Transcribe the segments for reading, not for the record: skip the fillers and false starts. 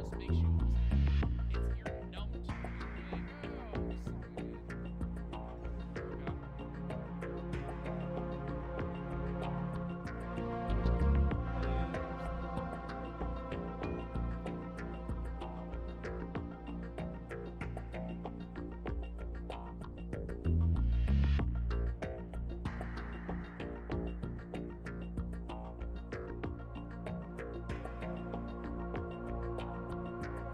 just makes you almost like you're numb to it. You're like, oh, this is really good. Okay.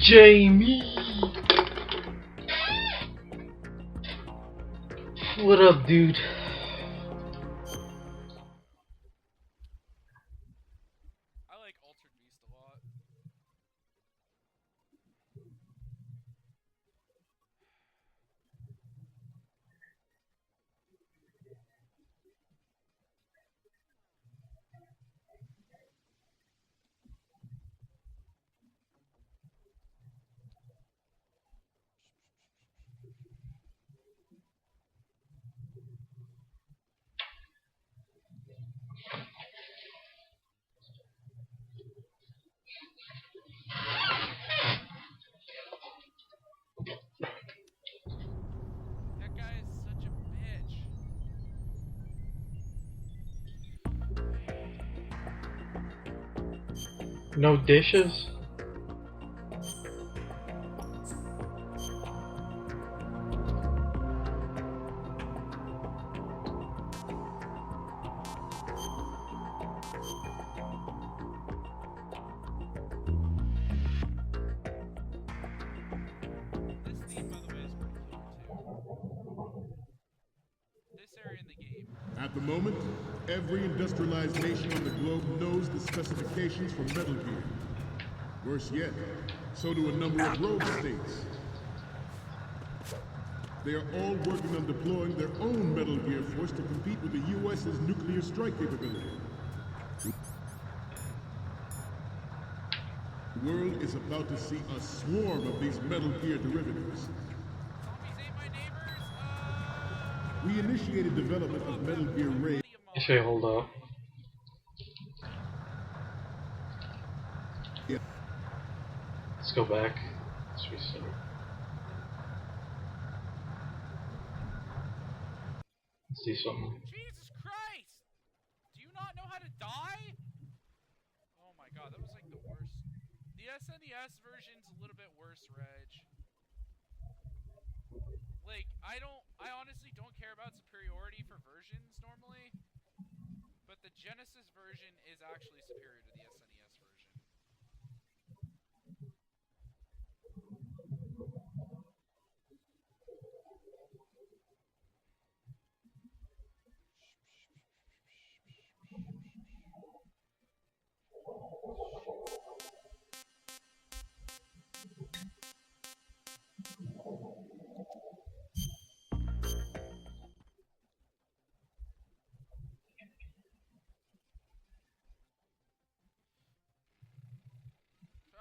Jamie! What up, dude? I like Altered Beast a lot. That guy is such a bitch. No dishes? This theme, by the way, is pretty killer too. This area in the game. At the moment, every industrialized nation on the globe knows the specifications for Metal Gear. Worse yet, so do a number of rogue states. They are all working on deploying their own Metal Gear force to compete with the U.S.'s nuclear strike capability. The world is about to see a swarm of these Metal Gear derivatives. Zombies ate my neighbors. We initiated development of Metal Gear Ray. Say, hold up. Yeah. Let's go back. Let's restart. Let's do something. Jesus Christ! Do you not know how to die? Oh my god, that was like the worst. The SNES version's a little bit worse, Reg. Like, I honestly don't care about superiority for versions normally, but the Genesis version is actually superior to the SNES version.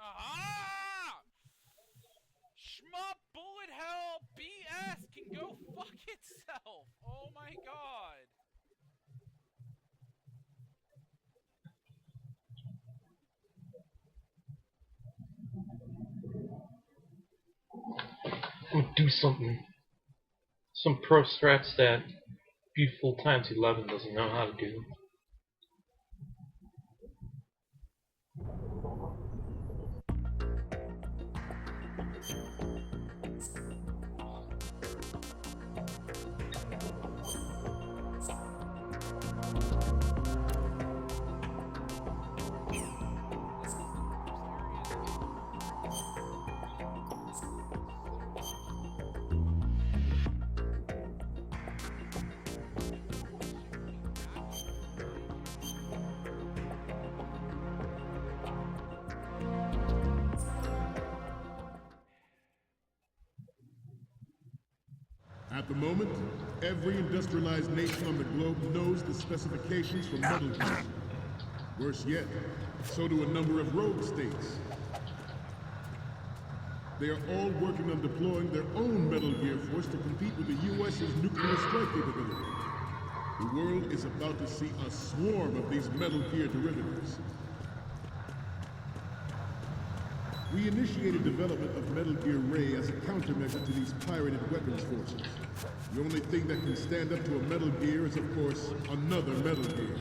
Aha! Shmup bullet hell BS can go fuck itself. Oh my god. Go do something. Some pro strats that Beautiful Times 11 doesn't know how to do. At the moment, every industrialized nation on the globe knows the specifications for Metal Gear. Worse yet, so do a number of rogue states. They are all working on deploying their own Metal Gear force to compete with the U.S.'s nuclear strike capability. The world is about to see a swarm of these Metal Gear derivatives. We initiated development of Metal Gear Ray as a countermeasure to these pirated weapons forces. The only thing that can stand up to a Metal Gear is, of course, another Metal Gear.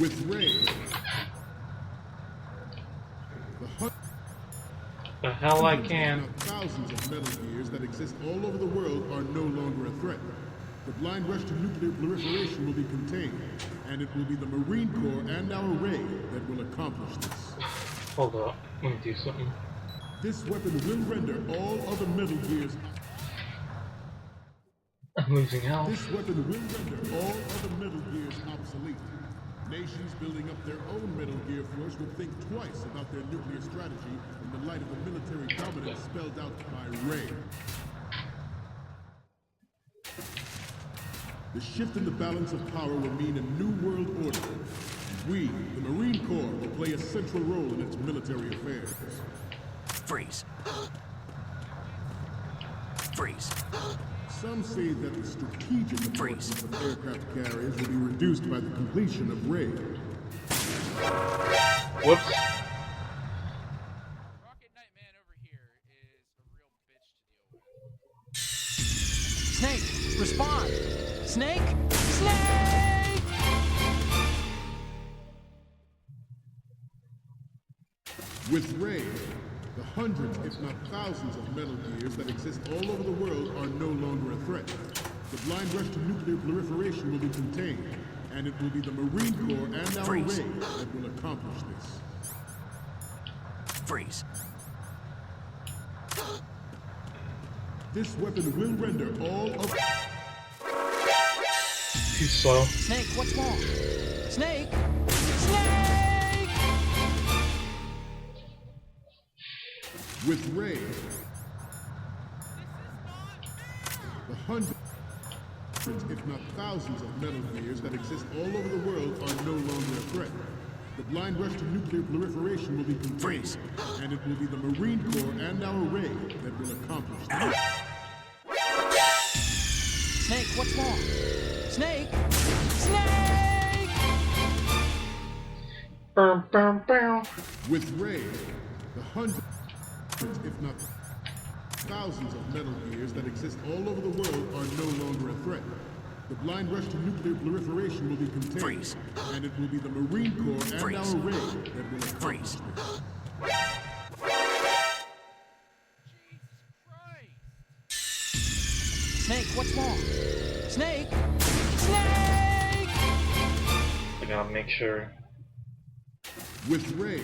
With Ray, The hell I can. thousands of Metal Gears that exist all over the world are no longer a threat. The blind rush to nuclear proliferation will be contained, and it will be the Marine Corps and our Ray that will accomplish this. Hold up. Let me do something. This weapon will render all other Metal Gears. I'm losing health. This weapon will render all other Metal Gears obsolete. Nations building up their own Metal Gear force would think twice about their nuclear strategy in the light of the military dominance spelled out by Ray. The shift in the balance of power will mean a new world order. We, the Marine Corps, will play a central role in its military affairs. Freeze. Freeze. Some say that the strategic importance of aircraft carriers will be reduced by the completion of Ray. Whoops. Rocket Knight Man over here is a real bitch to deal with. Snake, respond. Snake? Snake! With Ray, the hundreds, if not thousands, of Metal Gears that exist all over the world are no longer a threat. The blind rush to nuclear proliferation will be contained, and it will be the Marine Corps and our Ray that will accomplish this. Freeze. This weapon will render all of... Too slow. Snake, what's wrong? Snake! Snake! With Ray, the hundreds, if not thousands, of Metal Gears that exist all over the world are no longer a threat. The blind rush to nuclear proliferation will be contained, and it will be the Marine Corps and our Ray that will accomplish this. Snake, what's wrong? Snake! Snake! Boom, boom, boom. With Ray, the hundreds, if not thousands, of Metal Gears that exist all over the world are no longer a threat. The blind rush to nuclear proliferation will be contained, and it will be the Marine Corps and our Ray that will accomplish this. Snake, what's wrong? Snake! Snake! I gotta make sure. With Ray,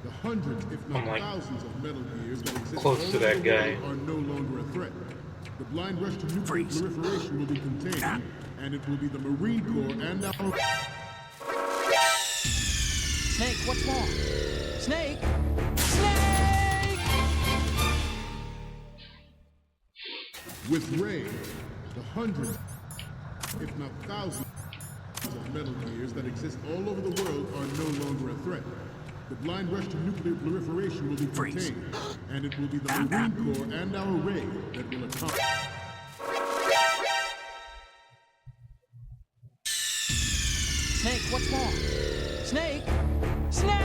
the hundreds, if not I'm like thousands, of Metal Gears that exist close all to over that the guy. world are no longer a threat. The blind rush to nuclear proliferation will be contained, and it will be the Marine Corps and our... Snake, what's wrong? Snake! Snake! With Ray, the hundreds, if not thousands, of Metal Gears that exist all over the world are no longer a threat. The blind rush to nuclear proliferation will be contained, and it will be the Marine Corps and our Ray that will accomplish. Snake, what's wrong? Snake! Snake!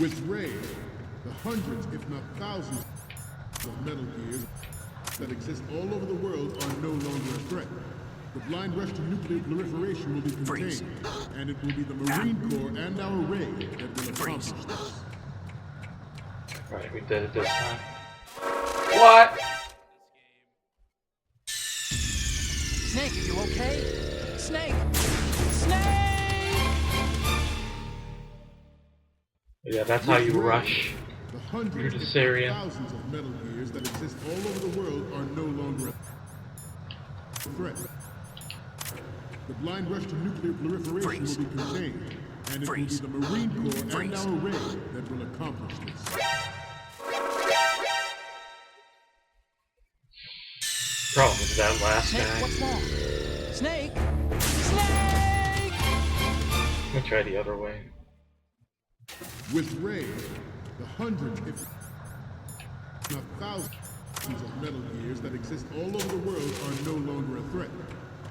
With Ray, the hundreds, if not thousands, of Metal Gears that exist all over the world are no longer a threat. The blind rush to nuclear proliferation will be contained, and it will be the Marine Corps and our Ray that will accomplish this. Right, we did it this time. What? Snake, are you okay? Snake! Snake! Yeah, that's how you rush. The hundreds, this if not area. thousands, of Metal Gears that exist all over the world are no longer a threat. The blind rush to nuclear proliferation will be contained, and it will be the Marine Corps and our Ray that will accomplish this. Problem is that last Snake, guy. what's wrong? Snake! Snake! I'm gonna try the other way. With Ray, the hundreds, if not thousands, of Metal Gears that exist all over the world are no longer a threat.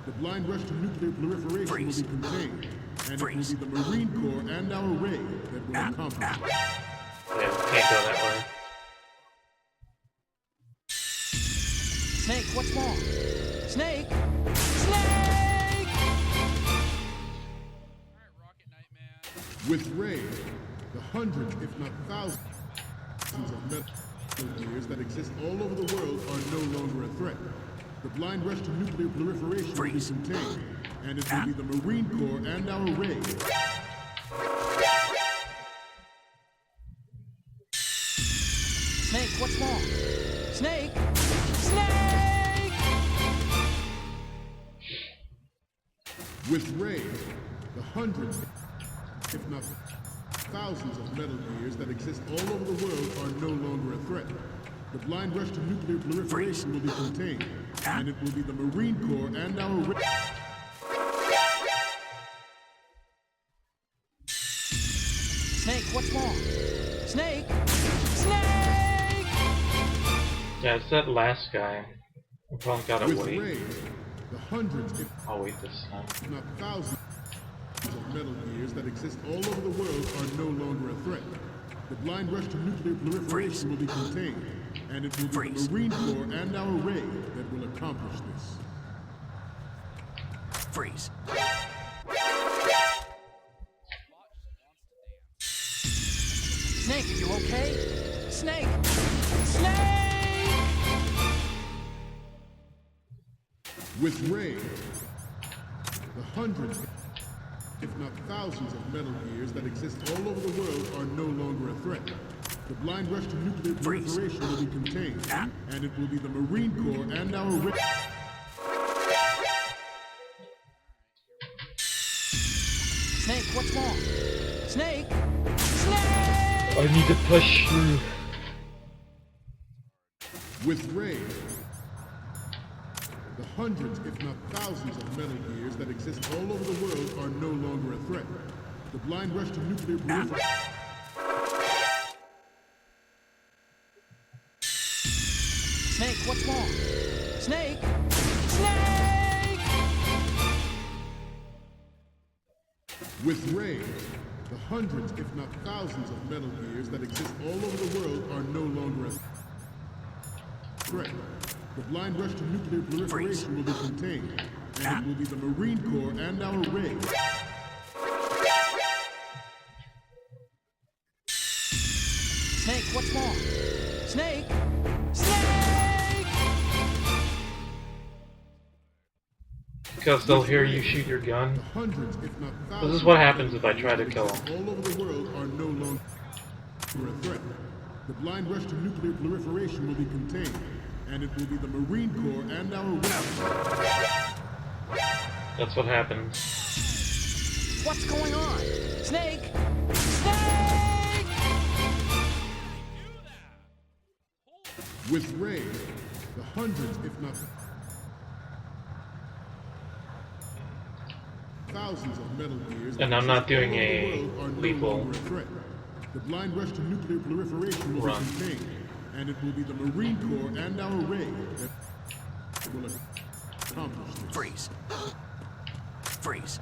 The blind rush to nuclear proliferation will be contained, and it will be the Marine Corps and our Ray that will accomplish it. Yeah, we can't go that way. Snake, what's wrong? Snake! Snake! Alright, Rocket Knight Man. With Ray, the hundreds, if not thousands, of Metal Gears that exist all over the world are no longer a threat. The blind rush to nuclear proliferation Freeze. will be contained, and it will be the Marine Corps and our raid. Snake, what's wrong? Snake! Snake! With raid, the hundreds, if not thousands of Metal Gears that exist all over the world are no longer a threat. The blind rush to nuclear proliferation will be contained, and it will be the Marine Corps and our raid. Snake, what's wrong? Snake! Snake! Yeah, it's that last guy. I probably gotta With wait. raid, the hundreds, if I'll wait this time. not thousands of Metal Gears that exist all over the world are no longer a threat. The blind rush to nuclear proliferation will be contained, and it will be Freeze. the Marine Corps and our raid that will accomplish this. Freeze. Snake, are you okay? Snake! Snake! With raid, the hundreds, if not thousands of Metal Gears that exist all over the world are no longer a threat. The blind rush to nuclear Freeze. proliferation will be contained, and it will be the Marine Corps and our raid. Snake, what's wrong? Snake! Snake! I need to push through. With raid, the hundreds, if not thousands of Metal Gears that exist all over the world are no longer a threat. The blind rush to nuclear proliferation. Snake, what's wrong? Snake! Snake! With raid, the hundreds, if not thousands of Metal Gears that exist all over the world are no longer a threat. The blind rush to nuclear proliferation will be contained, and it will be the Marine Corps and our raid. Snake, what's wrong? Snake! Snake! Because they'll hear you shoot your gun. The hundreds, if not thousands. This is what happens if I try to kill him. All over the world are no longer a threat. The blind rush to nuclear proliferation will be contained, and it will be the Marine Corps and our raid. That's what happens. What's going on? Snake! Snake! With raid, the hundreds, if not thousands of Metal Gears. And I'm not doing all over a the world are no lethal longer a threat. The blind rush to nuclear proliferation will run. be contained, and it will be the Marine Corps and our raid that will accomplish this. Freeze. Freeze.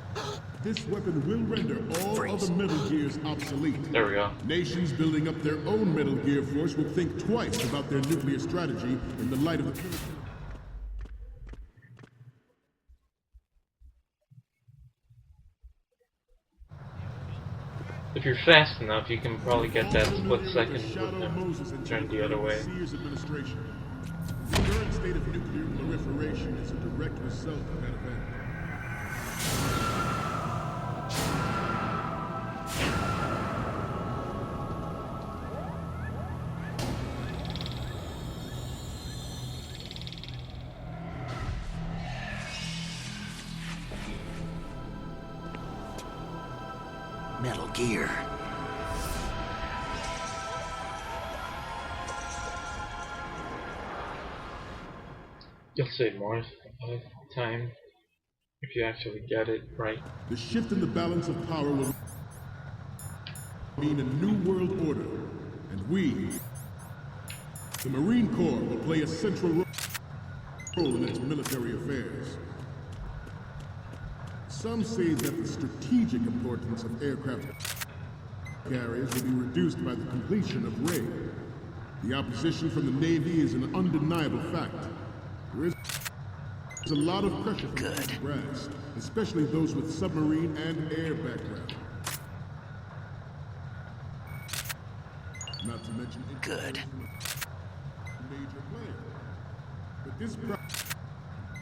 This weapon will render all Freeze. other Metal Gears obsolete. There we go. Nations building up their own Metal Gear force will think twice about their nuclear strategy in the light of the If you're fast enough, you can probably get that split second with Shadow Moses them. and Turn the other way. Sears administration. The current state of nuclear proliferation is a direct result of that event. Metal Gear. You'll save more time if you actually get it right. The shift in the balance of power will mean a new world order, and we, the Marine Corps, will play a central role in its military affairs. Some say that the strategic importance of aircraft carriers will be reduced by the completion of raid. The opposition from the Navy is an undeniable fact. There is a lot of pressure from the brass, especially those with submarine and air background. Not to mention Good. major player. But this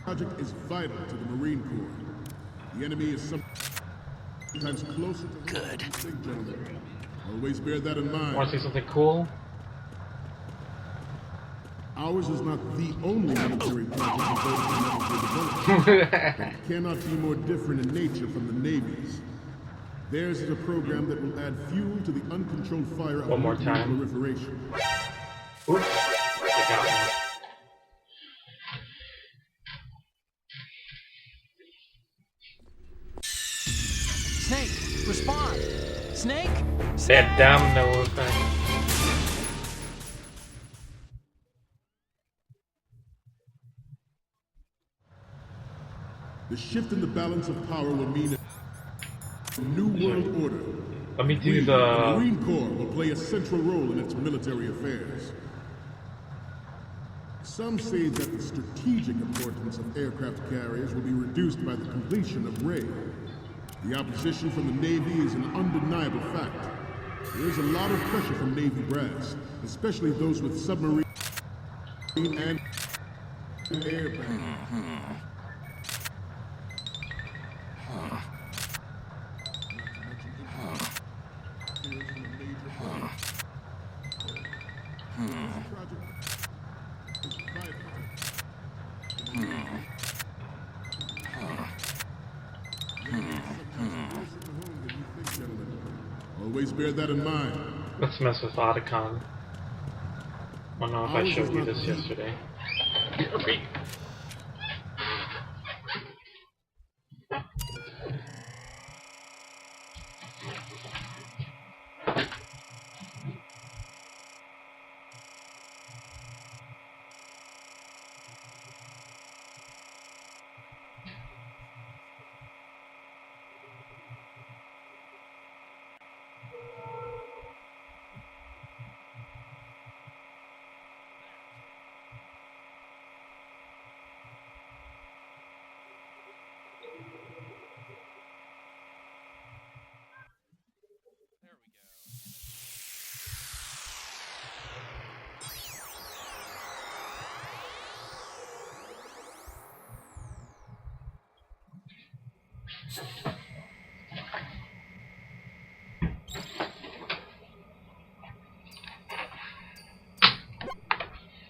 project is vital to the Marine Corps. The enemy is sometimes closer to Good. than you think, gentlemen. Always bear that in mind. Want to see something cool? Ours is not the only military project devoted to medical development. It cannot be more different in nature from the Navy's. Theirs is a program that will add fuel to the uncontrolled fire of One more nuclear time. proliferation. Oops. I got one. Snake, respond! Snake? That domino effect. The shift in the balance of power will mean a new world order. Let me We, do the the. Marine Corps, will play a central role in its military affairs. Some say that the strategic importance of aircraft carriers will be reduced by the completion of Ray. The opposition from the Navy is an undeniable fact. There is a lot of pressure from Navy brass, especially those with submarine and air baggage. Always bear that in mind. Let's mess with Otacon. I don't know if I showed you this yesterday. There we go.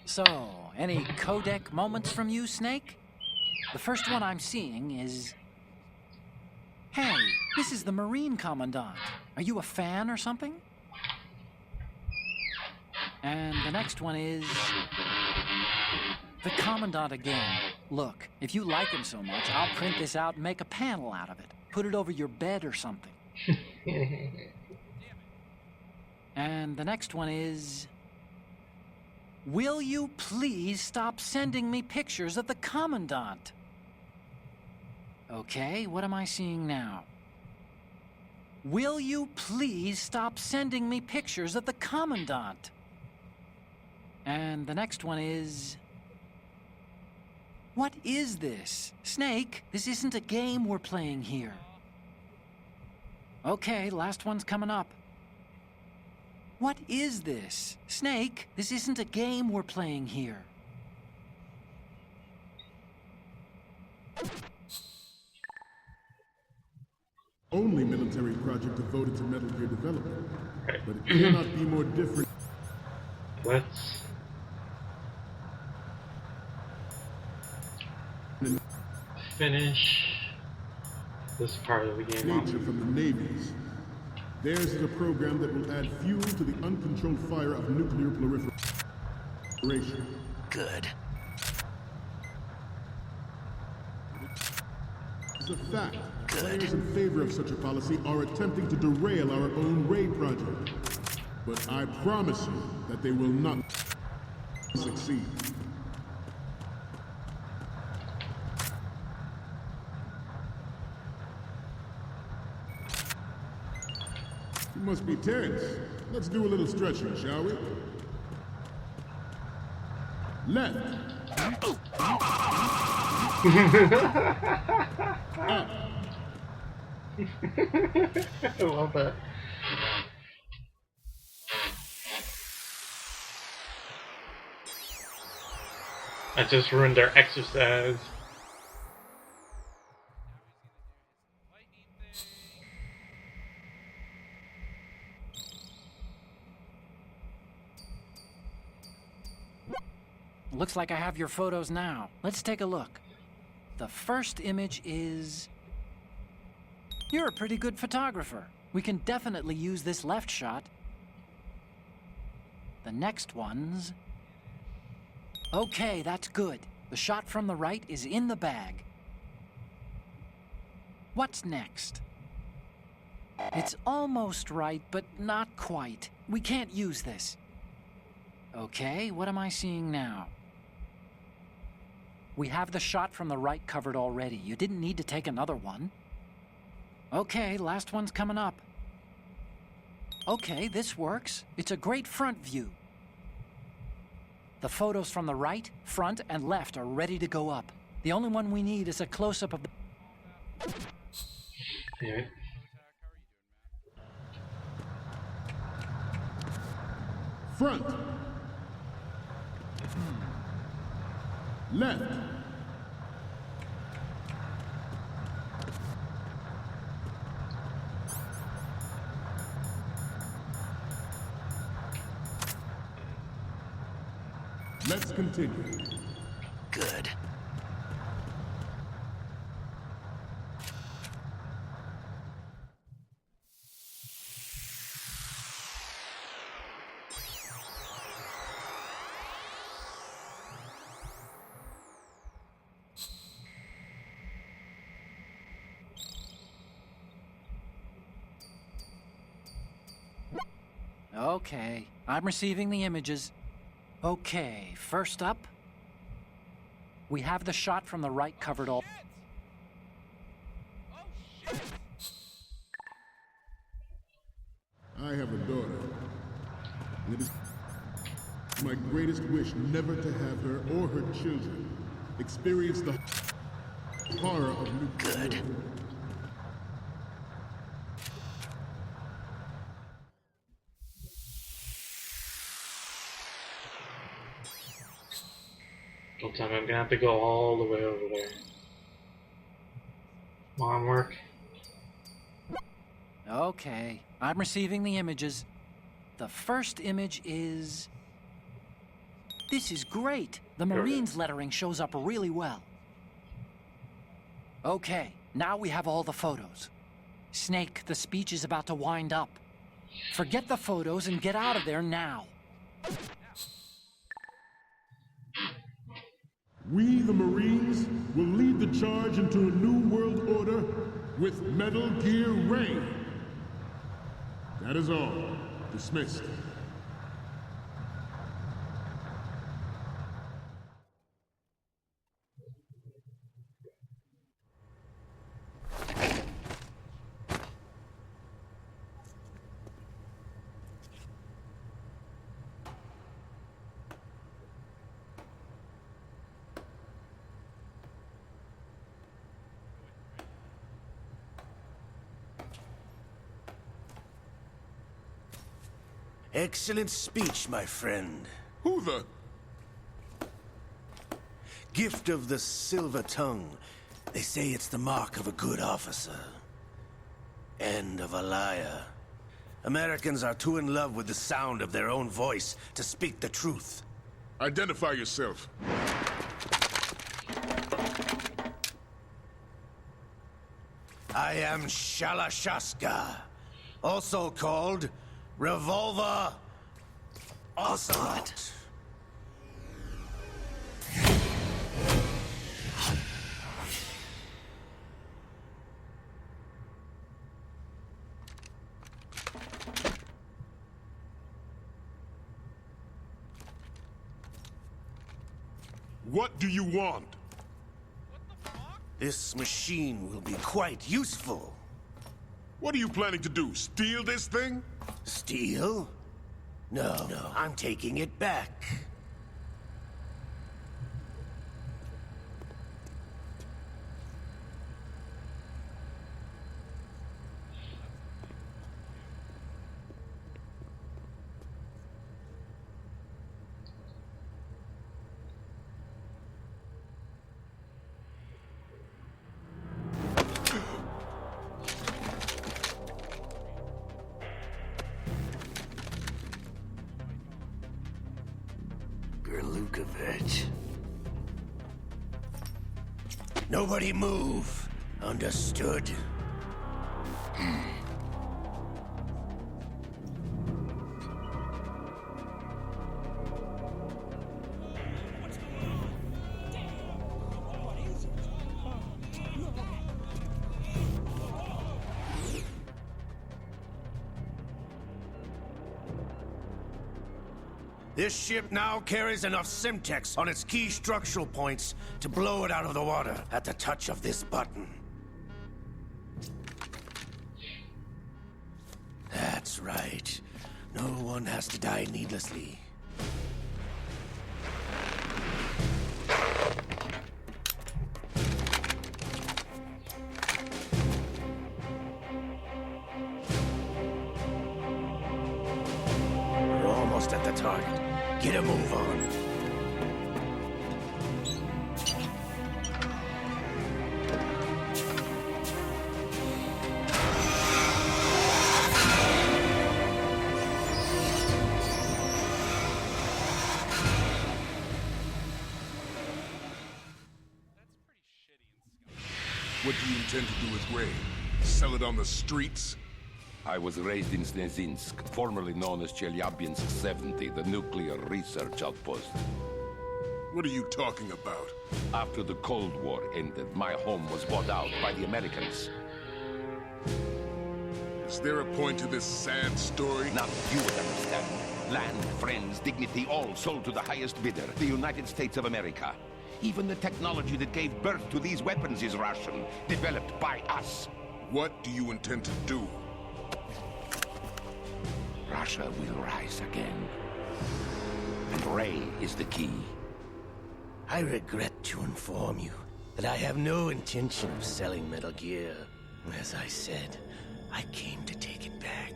So, any codec moments from you, Snake? The first one I'm seeing is... Hey, this is the Marine Commandant. Are you a fan or something? And the next one is... The Commandant again. Look, if you like him so much, I'll print this out and make a panel out of it. Put it over your bed or something. And the next one is... Will you please stop sending me pictures of the Commandant? Okay, what am I seeing now? Will you please stop sending me pictures of the Commandant? And the next one is... What is this? Snake, this isn't a game we're playing here. Okay, last one's coming up. What is this? Snake, this isn't a game we're playing here. Only military project devoted to Metal Gear development. But it cannot be more different. Let's finish this part of the game off. Nature from the Navy's. Theirs is a program that will add fuel to the uncontrolled fire of nuclear proliferation. Good. It's a fact. Players in favor of such a policy are attempting to derail our own Ray project. But I promise you that they will not succeed. You must be tense. Let's do a little stretching, shall we? Left. Up. I love that. I just ruined their exercise. looks like I have your photos now. Let's take a look. The first image is... You're a pretty good photographer. We can definitely use this left shot. The next one's... Okay, that's good. The shot from the right is in the bag. What's next? It's almost right, but not quite. We can't use this. Okay, what am I seeing now? We have the shot from the right covered already. You didn't need to take another one. Okay, last one's coming up. Okay, this works. It's a great front view. The photos from the right, front, and left are ready to go up. The only one we need is a close-up of the... Yeah. Front. Left. Let's continue. Good. Okay, I'm receiving the images. Okay, first up, we have the shot from the right covered all... Oh shit! I have a daughter, and it is my greatest wish never to have her or her children experience the horror of nuclear war. Don't tell me I'm gonna have to go all the way over there. Come on, work. Okay, I'm receiving the images. The first image is... This is great. The Marines lettering shows up really well. Okay, now we have all the photos. Snake, the speech is about to wind up. Forget the photos and get out of there now. We, the Marines, will lead the charge into a new world order with Metal Gear Ray. That is all. Dismissed. Excellent speech, my friend. Who the... Gift of the silver tongue. They say it's the mark of a good officer. And of a liar. Americans are too in love with the sound of their own voice to speak the truth. Identify yourself. I am Shalashaska, also called Revolver Ocelot. What do you want? What the fuck? This machine will be quite useful. What are you planning to do? Steal this thing? Steal? No, I'm taking it back. Glukovich. Nobody move. Understood? This ship now carries enough Simtex on its key structural points to blow it out of the water at the touch of this button. That's right. No one has to die needlessly. We're almost at the target. Get a move on. What do you intend to do with Ray? Sell it on the streets? I was raised in Snezinsk, formerly known as Chelyabinsk 70, the nuclear research outpost. What are you talking about? After the Cold War ended, my home was bought out by the Americans. Is there a point to this sad story? Now you would understand. Land, friends, dignity, all sold to the highest bidder, the United States of America. Even the technology that gave birth to these weapons is Russian, developed by us. What do you intend to do? Russia will rise again. And Ray is the key. I regret to inform you that I have no intention of selling Metal Gear. As I said, I came to take it back.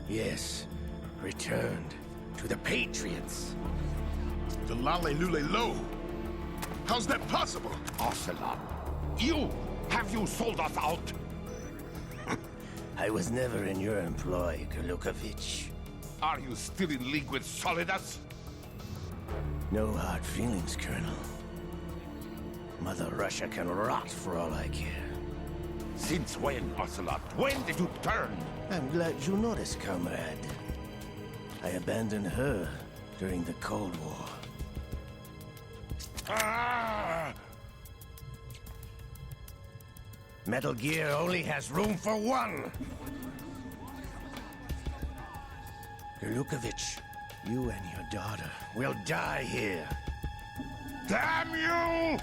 Yes, returned to the Patriots. The Lale Lule Lo? How's that possible? Ocelot, have you sold us out? I was never in your employ, Glukovich. Are you still in league with Solidus? No hard feelings, Colonel. Mother Russia can rot for all I care. Since when, Ocelot? When did you turn? I'm glad you noticed, comrade. I abandoned her during the Cold War. Ah! Metal Gear only has room for one! Glukovich, you and your daughter will die here. Damn you!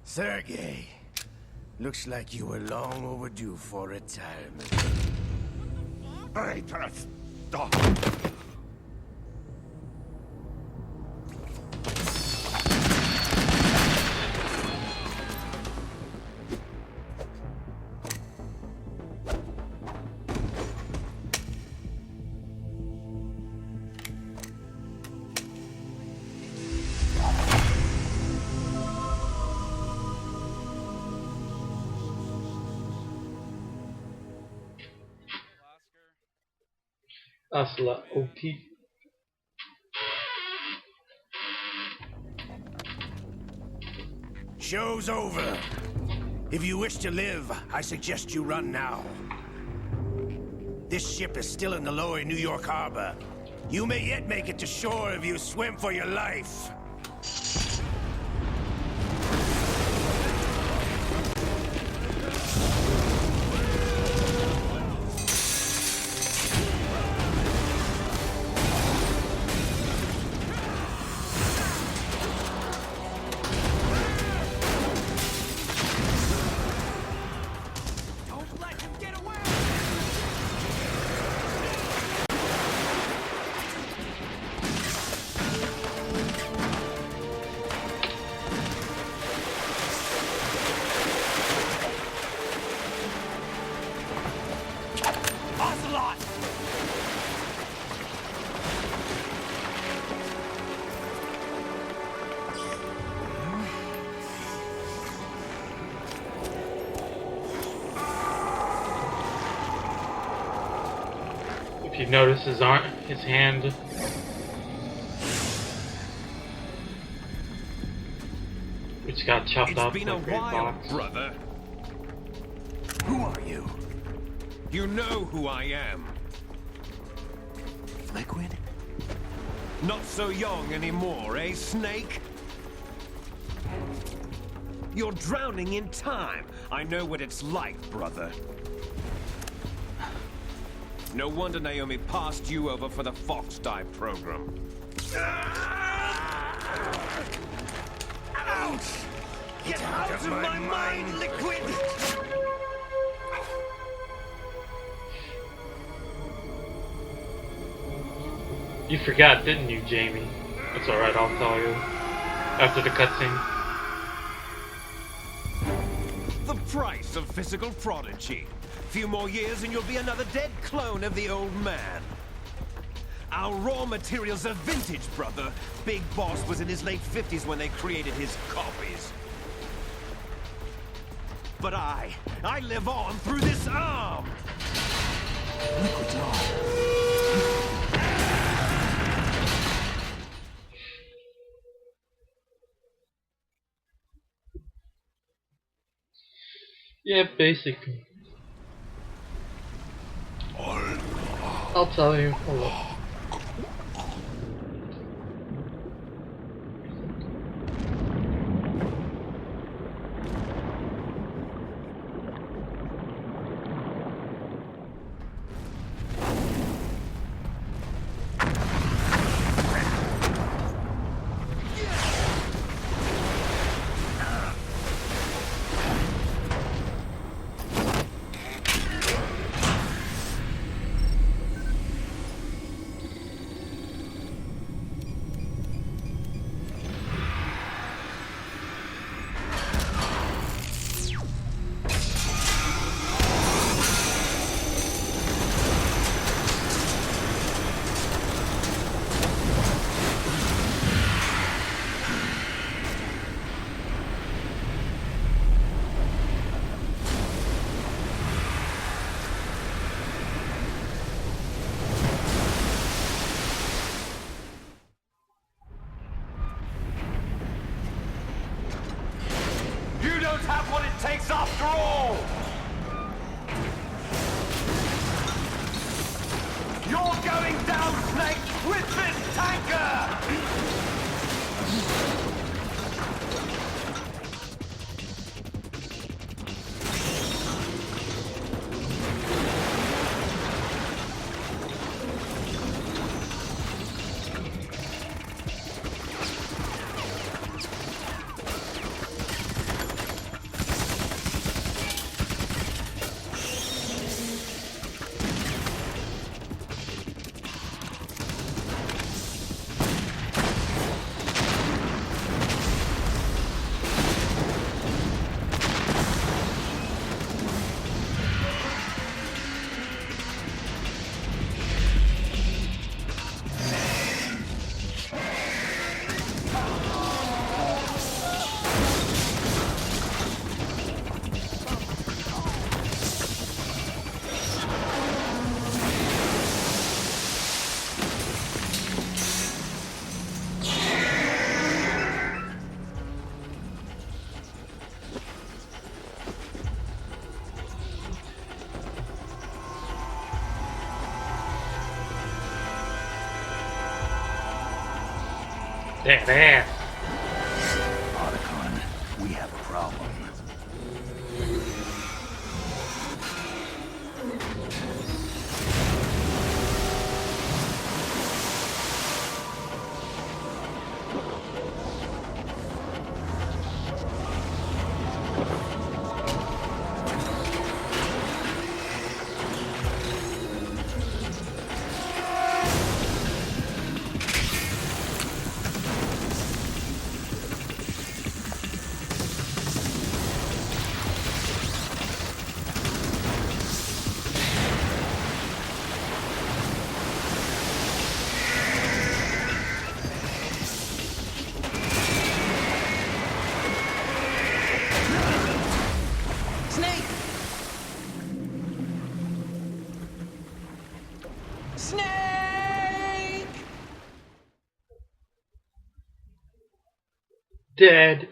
Sergei, looks like you were long overdue for retirement. Traitorous dog! Ocelot OP. Show's over. If you wish to live, I suggest you run now. This ship is still in the lower New York harbor. You may yet make it to shore if you swim for your life. If you notice his arm, his hand. Which got chopped off It's been like a while, box. brother. Who are you? You know who I am. Liquid? Not so young anymore, eh, Snake? You're drowning in time. I know what it's like, brother. No wonder Naomi passed you over for the Fox Dive program. Ouch! Get out of my mind, Liquid! You forgot, didn't you, Jamie? It's alright, I'll tell you. After the cutscene. The price of physical prodigy. Few more years and you'll be another dead clone of the old man. Our raw materials are vintage, brother. Big Boss was in his late 50s when they created his copies. But I live on through this arm! Liquid's on. Yeah, basically. I'll tell you. Hold up. You don't have what it takes after all! You're going down, Snake, with this tanker! That ass. Otacon, we have a problem. Snake! dead.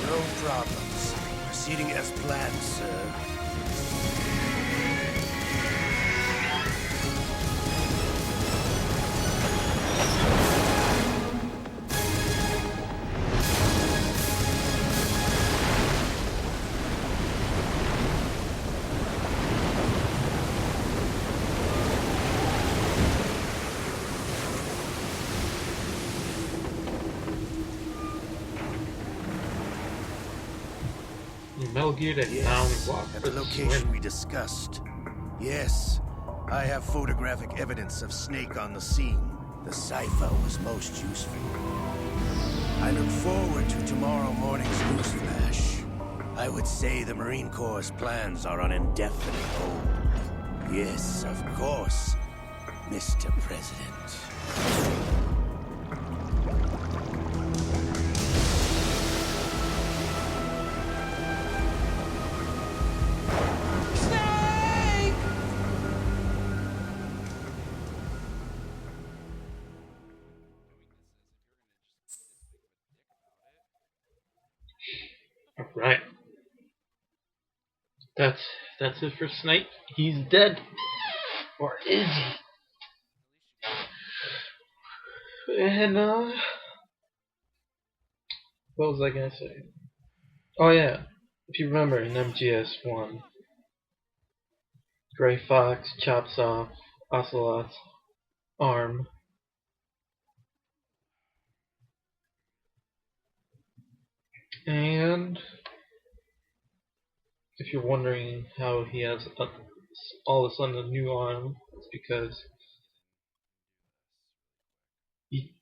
No problems. Proceeding as planned, sir. Metal Gear that now block At the location we discussed. Yes, I have photographic evidence of Snake on the scene. The cipher was most useful. I look forward to tomorrow morning's newsflash. I would say the Marine Corps' plans are on indefinite hold. Yes, of course, Mr. President. Right. That's it for Snake. He's dead. Or is he? And what was I gonna say? Oh yeah. If you remember in MGS1, Gray Fox chops off Ocelot's arm. And if you're wondering how he has all of a sudden a new arm, it's because he,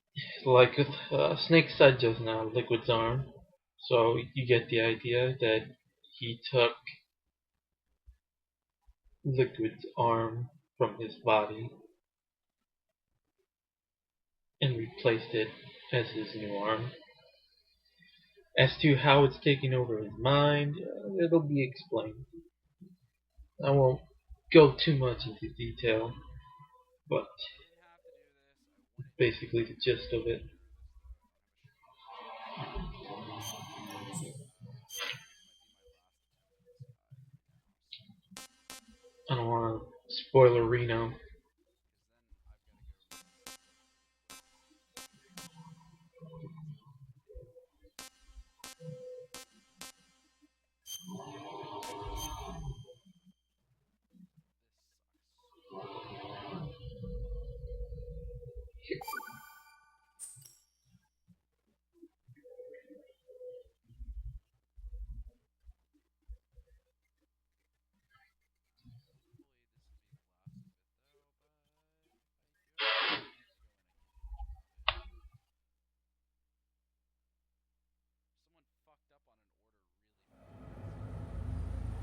like with Snake said just now, Liquid's arm. So you get the idea that he took Liquid's arm from his body and replaced it as his new arm. As to how it's taking over his mind, it'll be explained. I won't go too much into detail, but basically the gist of it. I don't want to spoiler Reno.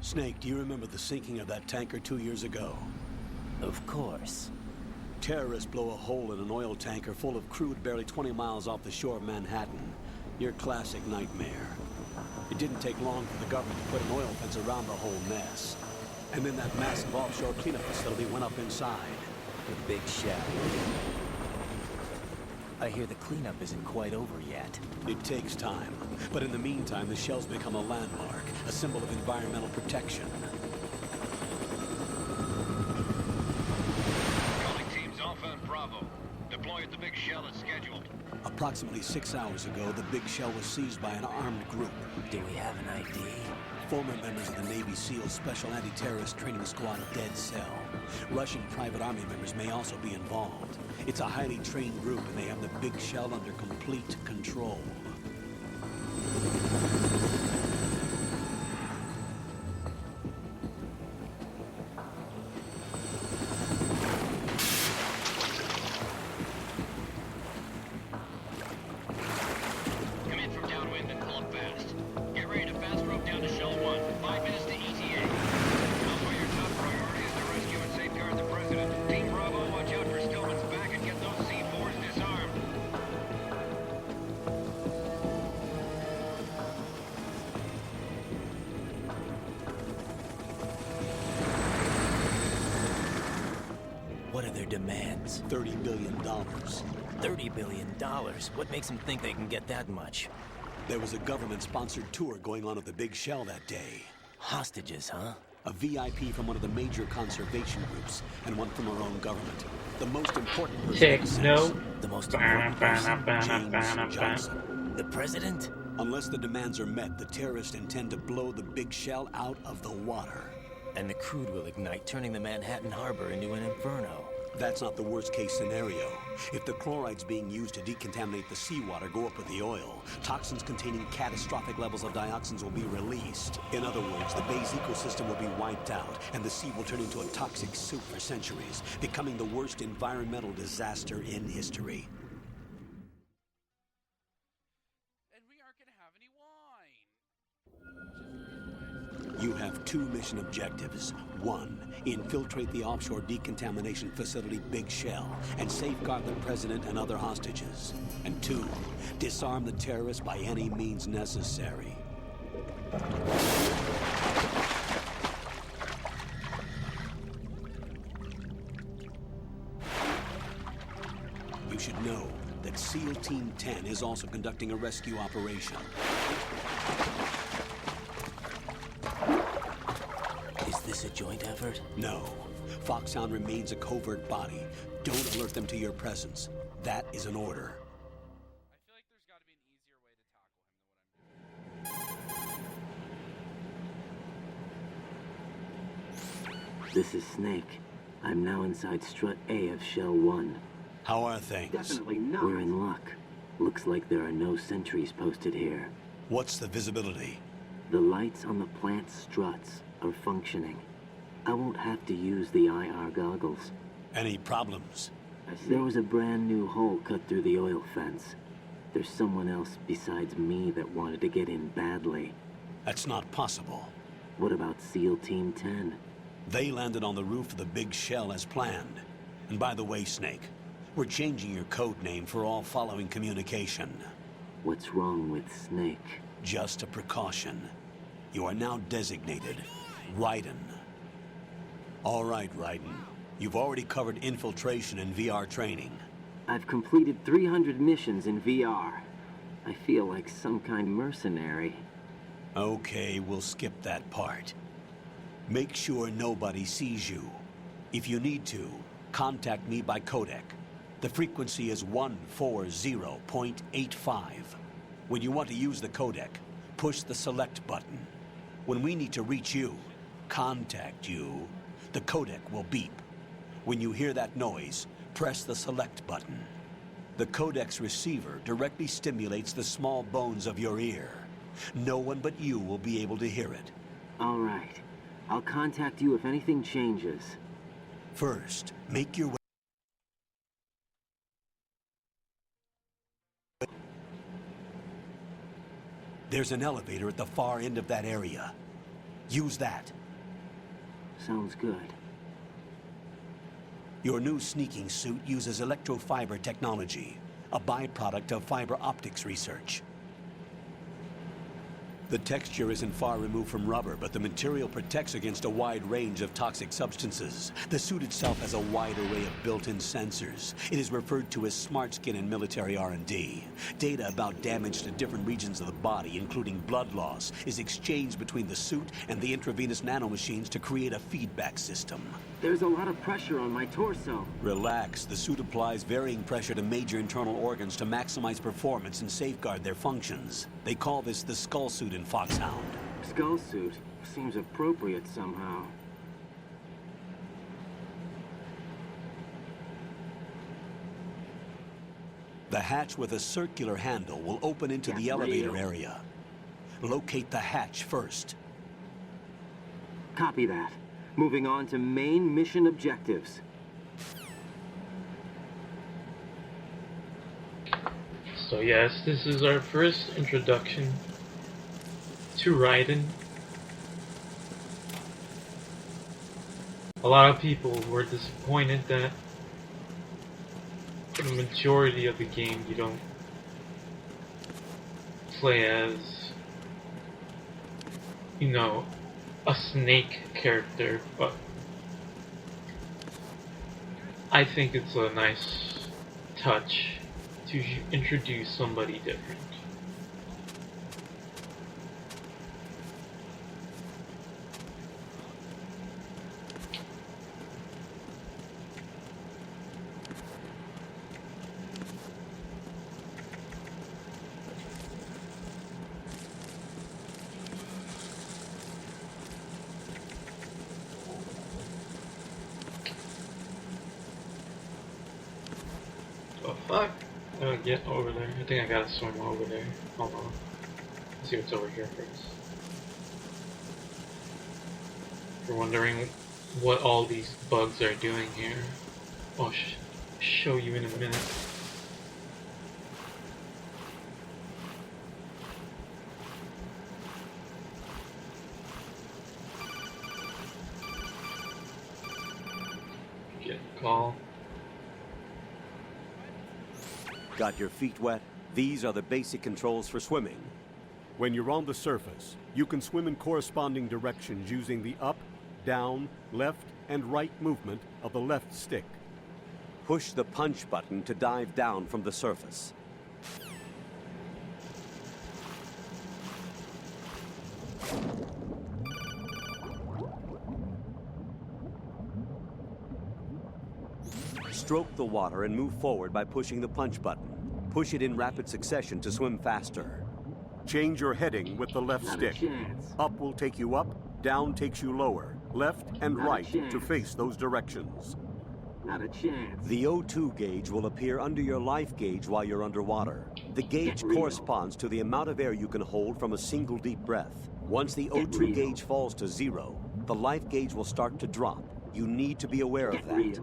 Snake, do you remember the sinking of that tanker 2 years ago? Of course. Terrorists blow a hole in an oil tanker full of crude barely 20 miles off the shore of Manhattan. Your classic nightmare. It didn't take long for the government to put an oil fence around the whole mess. And then that massive offshore cleanup facility went up inside. The big shell. I hear the cleanup isn't quite over yet. It takes time. But in the meantime, the shell's become a landmark, a symbol of environmental protection. Calling teams Alpha and Bravo. Deploy at the big shell as scheduled. Approximately 6 hours ago, the Big Shell was seized by an armed group. Do we have an ID? Former members of the Navy SEAL Special Anti-Terrorist Training Squad Dead Cell. Russian private army members may also be involved. It's a highly trained group, and they have the Big Shell under complete control. Come in from downwind and pull up fast. Get ready to fast rope down to Shell 1. 5 minutes to ETA. Elsewhere, your top priority is to rescue and safeguard the President. Team Bravo, watch out for Stillman's back and get those C4s disarmed. What are their demands? $30 billion. $30 billion? What makes them think they can get that much? There was a government-sponsored tour going on at the Big Shell that day. Hostages, huh? A VIP from one of the major conservation groups, and one from our own government. The most important person in the Techno. sense, The most important person? James Johnson. The president? Unless the demands are met, the terrorists intend to blow the Big Shell out of the water. And the crude will ignite, turning the Manhattan Harbor into an inferno. That's not the worst-case scenario. If the chlorides being used to decontaminate the seawater go up with the oil, toxins containing catastrophic levels of dioxins will be released. In other words, the bay's ecosystem will be wiped out, and the sea will turn into a toxic soup for centuries, becoming the worst environmental disaster in history. And we aren't gonna have any wine. You have 2 mission objectives. 1, infiltrate the offshore decontamination facility Big Shell and safeguard the president and other hostages. And 2, disarm the terrorists by any means necessary. You should know that SEAL Team 10 is also conducting a rescue operation. Is this a joint effort? No. Foxhound remains a covert body. Don't alert them to your presence. That is an order. I feel like there's gotta be an easier way to tackle him than what I'm doing. This is Snake. I'm now inside Strut A of Shell 1. How are things? Definitely not. We're in luck. Looks like there are no sentries posted here. What's the visibility? The lights on the plant struts are functioning. I won't have to use the IR goggles. Any problems? There was a brand new hole cut through the oil fence. There's someone else besides me that wanted to get in badly. That's not possible. What about SEAL Team 10? They landed on the roof of the Big Shell as planned. And by the way, Snake, we're changing your code name for all following communication. What's wrong with Snake? Just a precaution. You are now designated Raiden. All right, Raiden. You've already covered infiltration and VR training. I've completed 300 missions in VR. I feel like some kind of mercenary. Okay, we'll skip that part. Make sure nobody sees you. If you need to, contact me by codec. The frequency is 140.85. When you want to use the codec, push the select button. When we need to reach you, contact you, the codec will beep. When you hear that noise, press the select button. The codec's receiver directly stimulates the small bones of your ear. No one but you will be able to hear it. All right. I'll contact you if anything changes. First, make your way. There's an elevator at the far end of that area. Use that. Sounds good. Your new sneaking suit uses electrofiber technology, a byproduct of fiber optics research. The texture isn't far removed from rubber, but the material protects against a wide range of toxic substances. The suit itself has a wide array of built-in sensors. It is referred to as smart skin in military R&D. Data about damage to different regions of the body, including blood loss, is exchanged between the suit and the intravenous nanomachines to create a feedback system. There's a lot of pressure on my torso. Relax. The suit applies varying pressure to major internal organs to maximize performance and safeguard their functions. They call this the skull suit in Foxhound. Skull suit seems appropriate somehow. The hatch with a circular handle will open into the elevator area. Locate the hatch first. Copy that. Moving on to main mission objectives. So yes, this is our first introduction to Raiden. A lot of people were disappointed that for the majority of the game you don't play as, you know, a Snake character, but I think it's a nice touch to introduce somebody different. Oh fuck! Get over there. I think I gotta swim over there. Hold on. Let's see what's over here first. If you're wondering what all these bugs are doing here, I'll show you in a minute. Get a call. Got your feet wet? These are the basic controls for swimming. When you're on the surface, you can swim in corresponding directions using the up, down, left, and right movement of the left stick. Push the punch button to dive down from the surface. Stroke the water and move forward by pushing the punch button. Push it in rapid succession to swim faster. Change your heading with the left stick. Up will take you up, down takes you lower, left and right to face those directions. Not a chance. The O2 gauge will appear under your life gauge while you're underwater. The gauge corresponds to the amount of air you can hold from a single deep breath. Once the O2 gauge falls to 0, the life gauge will start to drop. You need to be aware of that.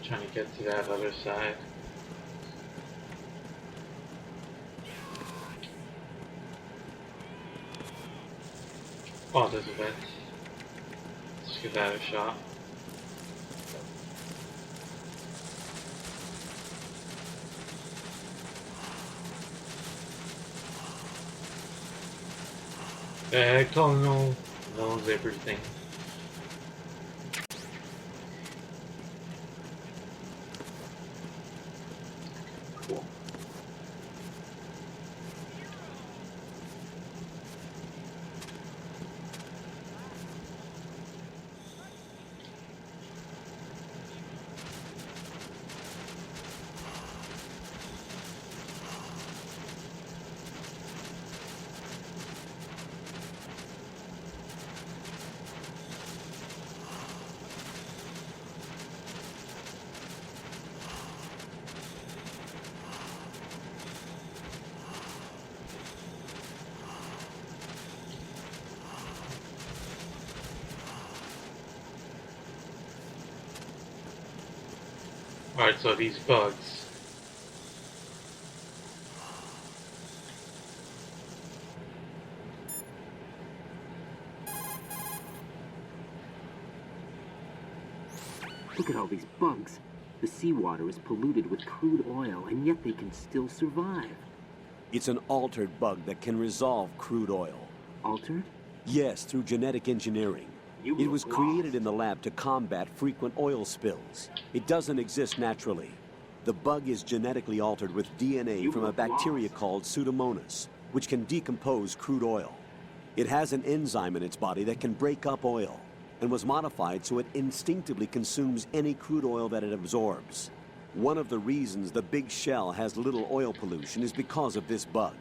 Trying to get to that other side. Oh, there's a vent. Let's give that a shot. Tunnel knows everything. Cool. Alright, so these bugs. Look at all these bugs. The seawater is polluted with crude oil, and yet they can still survive. It's an altered bug that can resolve crude oil. Altered? Yes, through genetic engineering. It was created in the lab to combat frequent oil spills. It doesn't exist naturally. The bug is genetically altered with DNA from a bacteria called Pseudomonas, which can decompose crude oil. It has an enzyme in its body that can break up oil, and was modified so it instinctively consumes any crude oil that it absorbs. One of the reasons the Big Shell has little oil pollution is because of this bug.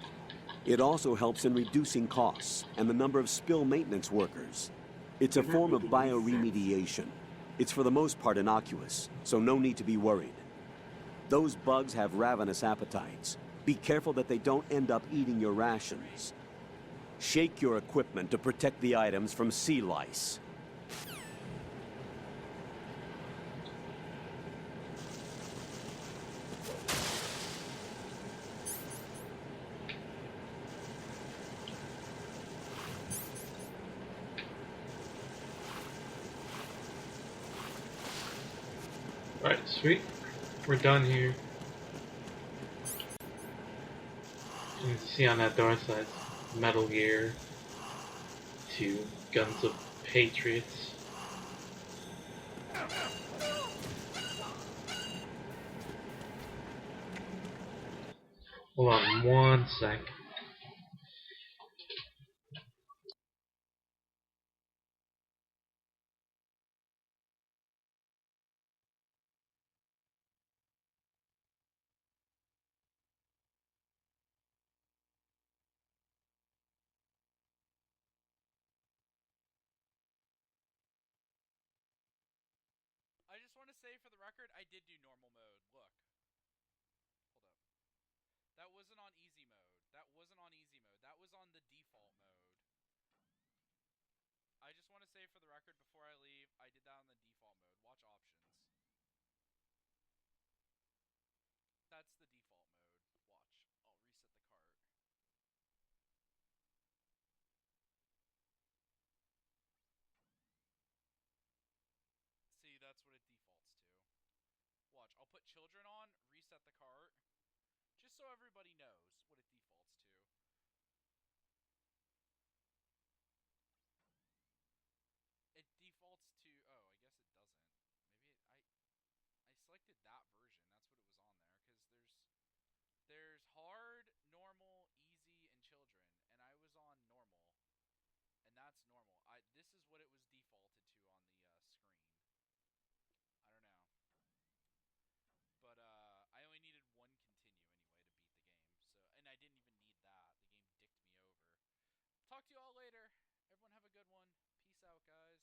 It also helps in reducing costs and the number of spill maintenance workers. It's a form of bioremediation. It's for the most part innocuous, so no need to be worried. Those bugs have ravenous appetites. Be careful that they don't end up eating your rations. Shake your equipment to protect the items from sea lice. Alright, sweet. We're done here. You can see on that door says Metal Gear 2 Guns of Patriots. Hold on one sec. I just want to say for the record, I did do normal mode. Look. Hold up. That wasn't on easy mode. That wasn't on easy mode. That was on the default mode. I just want to say for the record before I leave, I did that on the default mode. Watch options. That's the default mode. Watch. I'll reset the cart. See, that's what it defaults to. Watch. I'll put children on, reset the cart, just so everybody knows what it defaults to. It defaults to... Oh, I guess it doesn't. Maybe I selected that version. That's what it was on there. Because there's hard, normal, easy, and children. And I was on normal. And that's normal. This is what it was defaulted to on the screen. I don't know. But I only needed one continue anyway to beat the game. And I didn't even need that. The game dicked me over. Talk to you all later. Everyone have a good one. Peace out, guys.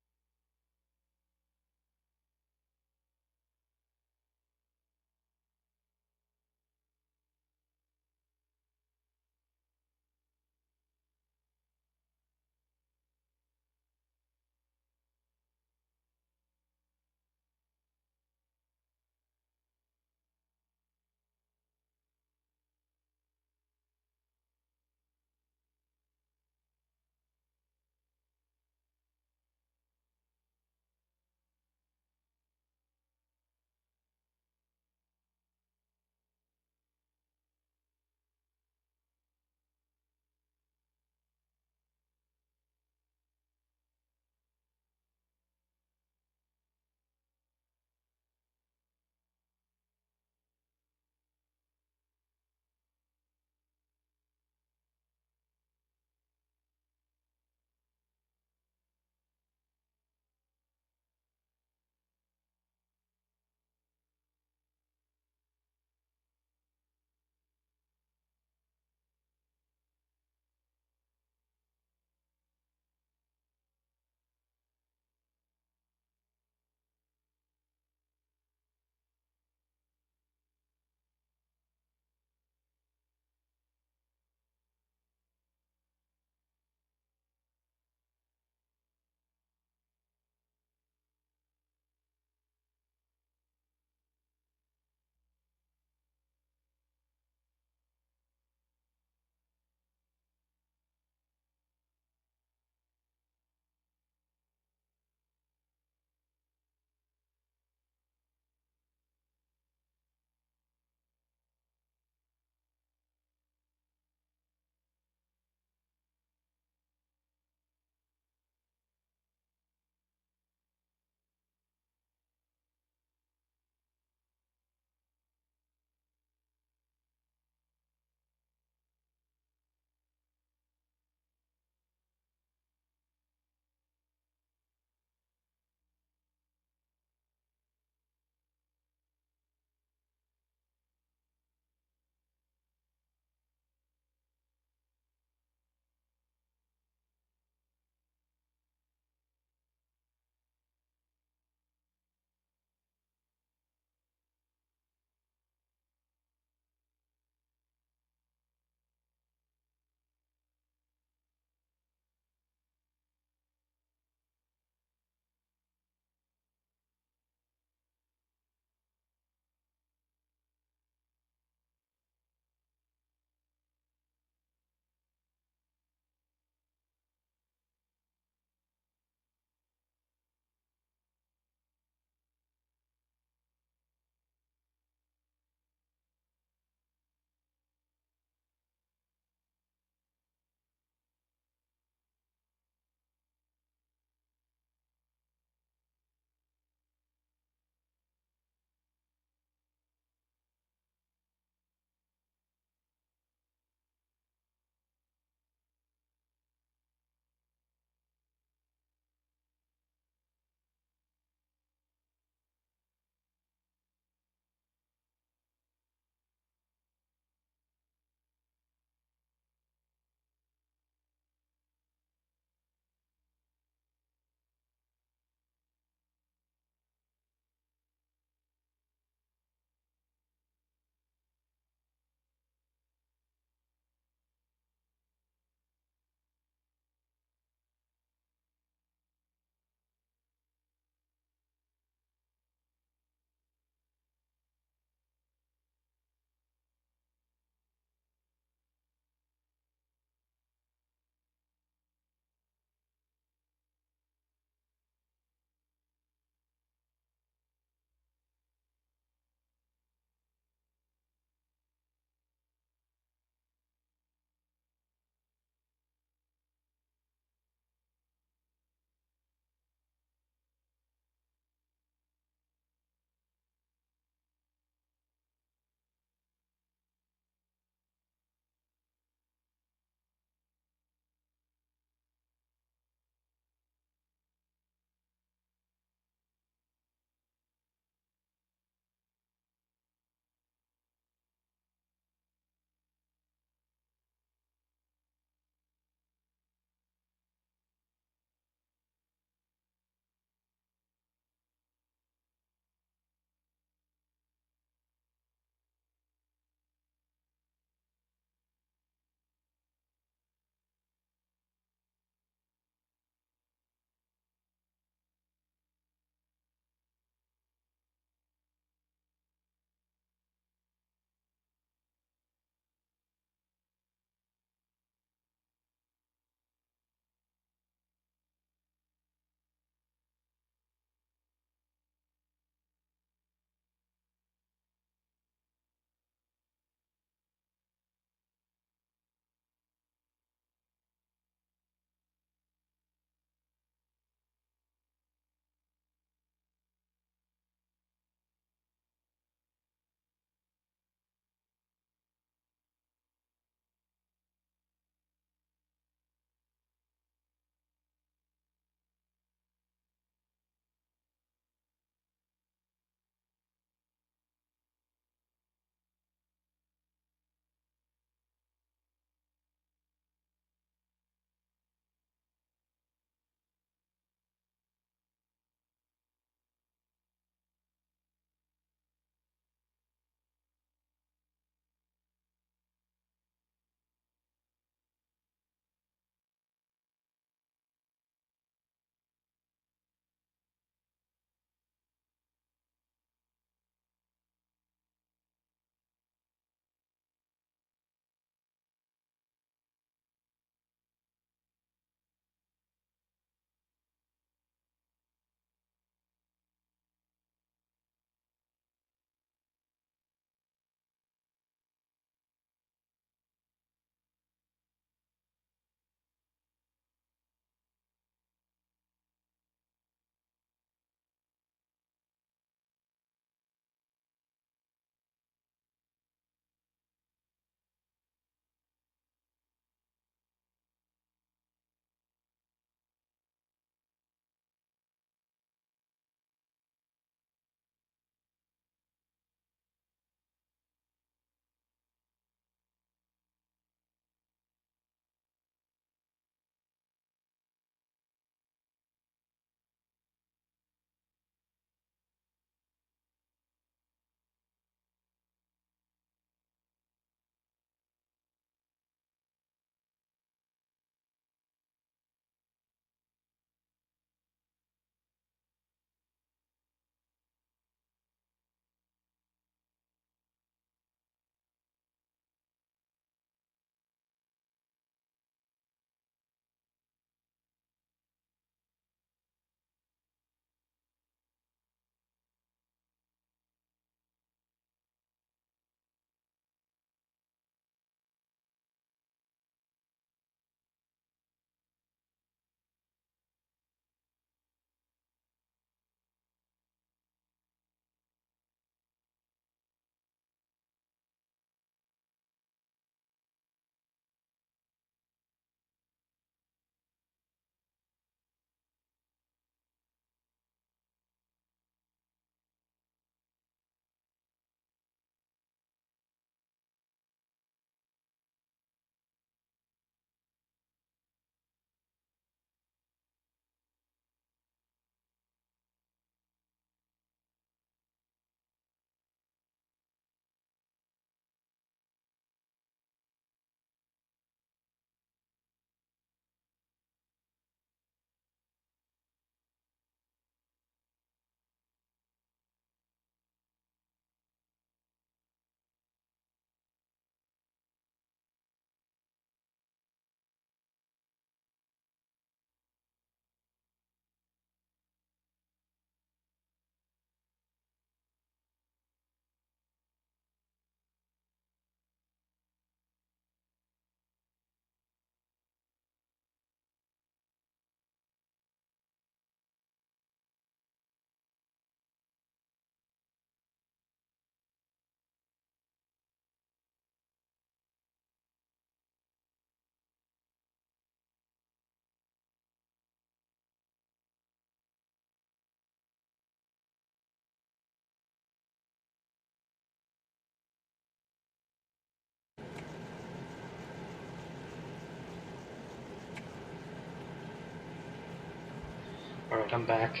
Alright, I'm back.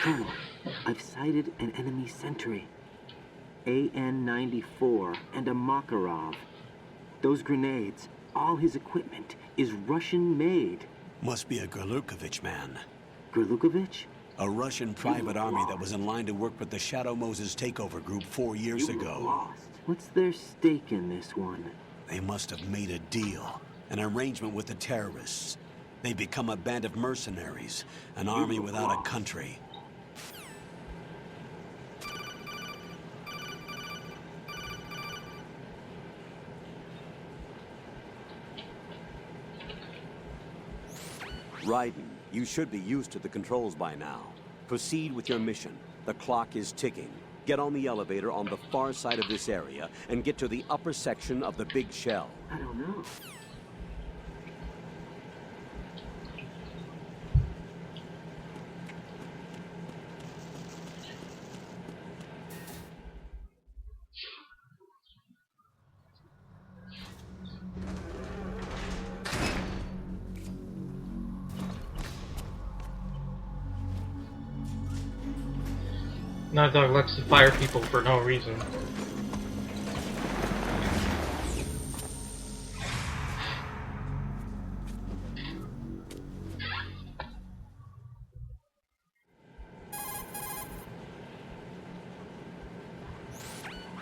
Colonel, I've sighted an enemy sentry. AN-94 and a Makarov. Those grenades, all his equipment, is Russian-made. Must be a Gerlukovich man. Gerlukovich? A Russian private army that was in line to work with the Shadow Moses takeover group 4 years ago. Lost. What's their stake in this one? They must have made a deal, an arrangement with the terrorists. They become a band of mercenaries, an army without a country. Raiden, you should be used to the controls by now. Proceed with your mission. The clock is ticking. Get on the elevator on the far side of this area and get to the upper section of the big shell. I don't know. Night Dog likes to fire people for no reason.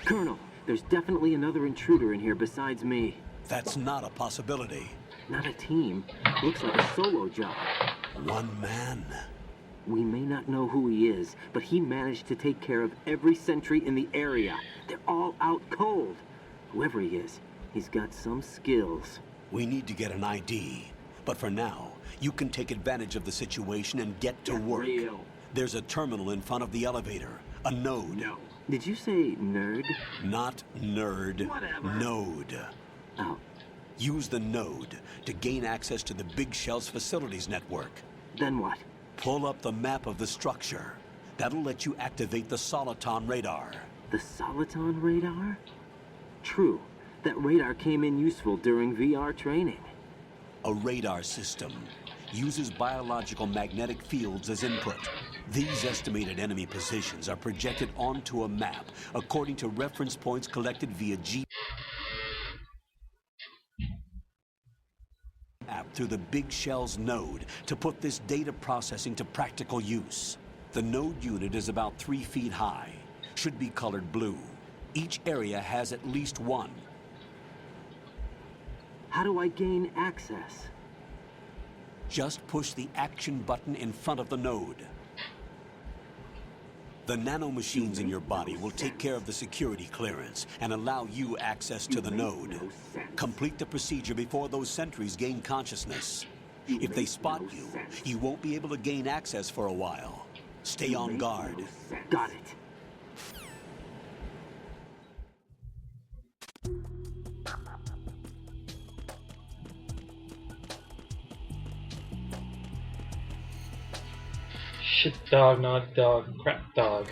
Colonel, there's definitely another intruder in here besides me. That's not a possibility. Not a team. Looks like a solo job. One man. We may not know who he is, but he managed to take care of every sentry in the area. They're all out cold. Whoever he is, he's got some skills. We need to get an ID. But for now, you can take advantage of the situation and get to work. Real. There's a terminal in front of the elevator. A node. No. Did you say nerd? Not nerd. Whatever. Node. Oh. Use the node to gain access to the Big Shell's facilities network. Then what? Pull up the map of the structure. That'll let you activate the Soliton radar. The Soliton radar? True. That radar came in useful during VR training. A radar system uses biological magnetic fields as input. These estimated enemy positions are projected onto a map according to reference points collected via app through the Big Shell's node to put this data processing to practical use. The node unit is about 3 feet high, should be colored blue. Each area has at least one. How do I gain access? Just push the action button in front of the node. The nanomachines in your body will take care of the security clearance and allow you access to the node. Complete the procedure before those sentries gain consciousness. If they spot you, you won't be able to gain access for a while. Stay on guard. Got it. Shit dog, not dog, crap dog.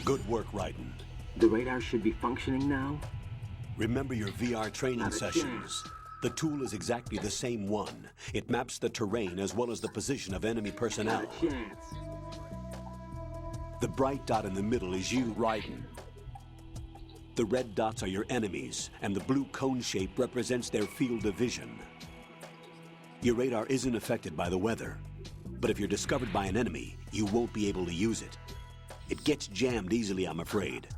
Good work, Raiden. The radar should be functioning now? Remember your VR training Not a sessions. The tool is exactly the same one. It maps the terrain as well as the position of enemy personnel. Not a chance. The bright dot in the middle is you, Raiden. The red dots are your enemies, and the blue cone shape represents their field of vision. Your radar isn't affected by the weather, but if you're discovered by an enemy, you won't be able to use it. It gets jammed easily, I'm afraid.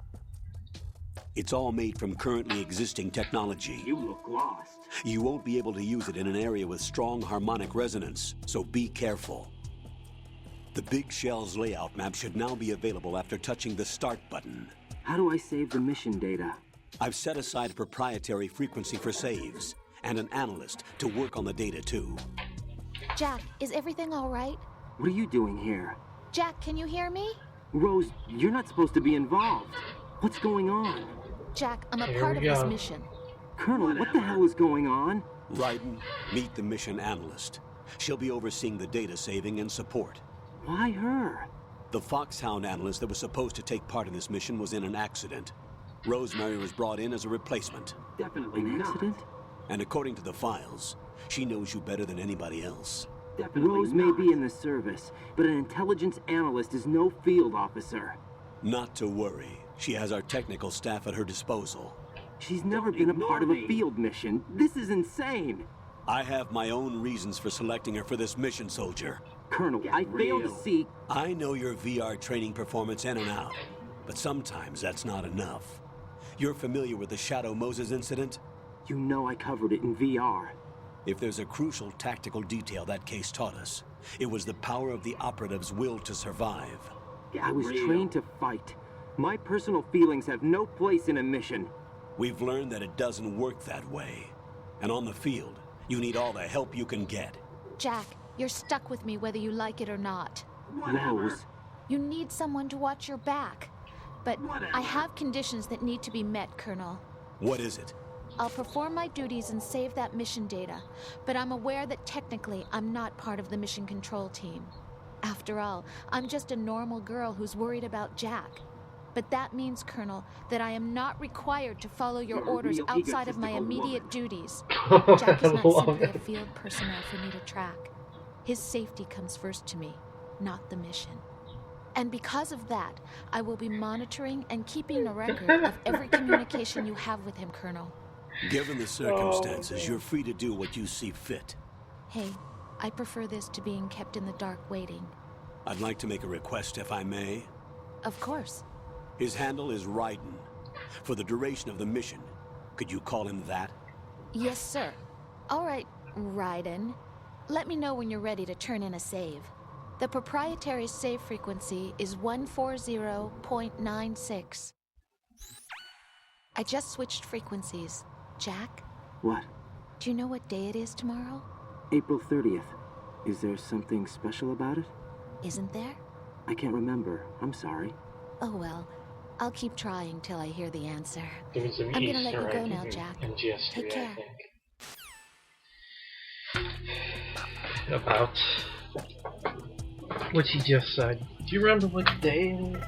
It's all made from currently existing technology. You look lost. You won't be able to use it in an area with strong harmonic resonance, so be careful. The Big Shell's layout map should now be available after touching the Start button. How do I save the mission data? I've set aside a proprietary frequency for saves, and an analyst to work on the data too. Jack, is everything all right? What are you doing here? Jack, can you hear me? Rose, you're not supposed to be involved. What's going on? Jack, I'm a Here part of we this go. mission. Colonel, what the hell is going on? Raiden, meet the mission analyst. She'll be overseeing the data saving and support. Why her? The Foxhound analyst that was supposed to take part in this mission was in an accident. Rosemary was brought in as a replacement. Definitely an accident? And according to the files, she knows you better than anybody else. Rose may be in the service, but an intelligence analyst is no field officer. Not to worry. She has our technical staff at her disposal. She's never been a part of a field mission. This is insane. I have my own reasons for selecting her for this mission, soldier. Colonel, I fail to see... I know your VR training performance in and out, but sometimes that's not enough. You're familiar with the Shadow Moses incident? You know I covered it in VR. If there's a crucial tactical detail that case taught us, it was the power of the operative's will to survive. I was trained to fight. My personal feelings have no place in a mission. We've learned that it doesn't work that way. And on the field, you need all the help you can get. Jack, you're stuck with me whether you like it or not. Rose. You need someone to watch your back. But I have conditions that need to be met, Colonel. What is it? I'll perform my duties and save that mission data, but I'm aware that technically I'm not part of the mission control team. After all, I'm just a normal girl who's worried about Jack. But that means, Colonel, that I am not required to follow your orders outside of my immediate duties. Jack is not simply a field personnel for me to track. His safety comes first to me, not the mission. And because of that, I will be monitoring and keeping a record of every communication you have with him, Colonel. Given the circumstances, you're free to do what you see fit. Hey, I prefer this to being kept in the dark waiting. I'd like to make a request, if I may. Of course. His handle is Raiden. For the duration of the mission, could you call him that? Yes, sir. All right, Raiden. Let me know when you're ready to turn in a save. The proprietary save frequency is 140.96. I just switched frequencies. Jack? What? Do you know what day it is tomorrow? April 30th. Is there something special about it? Isn't there? I can't remember. I'm sorry. Oh well. I'll keep trying till I hear the answer. There was some I'm gonna let Easter you go egg now, Jack. in GS3, Take care. I think. About what he just said. Do you remember what day it is?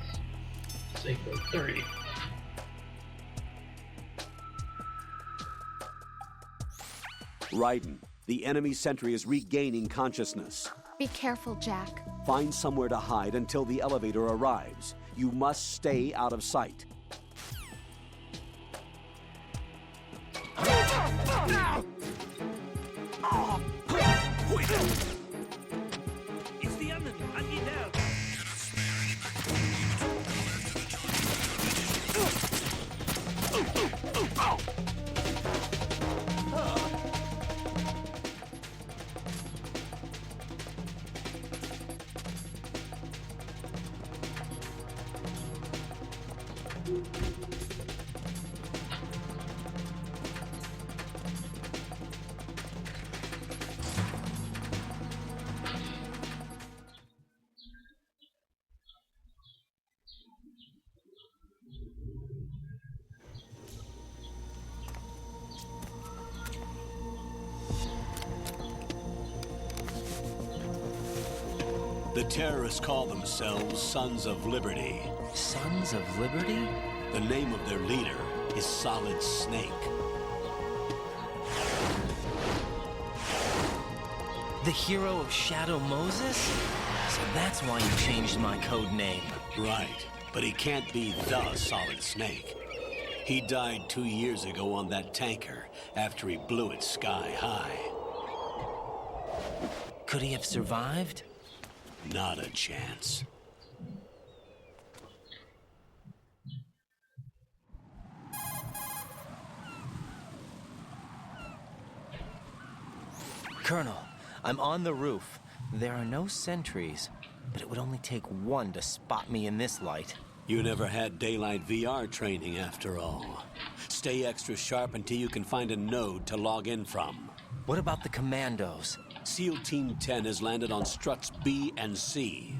It's April 30th. Raiden, the enemy sentry is regaining consciousness. Be careful, Jack. Find somewhere to hide until the elevator arrives. You must stay out of sight. It's the enemy. I need help. The terrorists call themselves Sons of Liberty. Sons of Liberty? The name of their leader is Solid Snake. The hero of Shadow Moses? So that's why you changed my code name. Right, but he can't be the Solid Snake. He died 2 years ago on that tanker after he blew it sky high. Could he have survived? Not a chance. Colonel, I'm on the roof. There are no sentries, but it would only take one to spot me in this light. You never had daylight VR training after all. Stay extra sharp until you can find a node to log in from. What about the commandos? SEAL Team 10 has landed on struts B and C.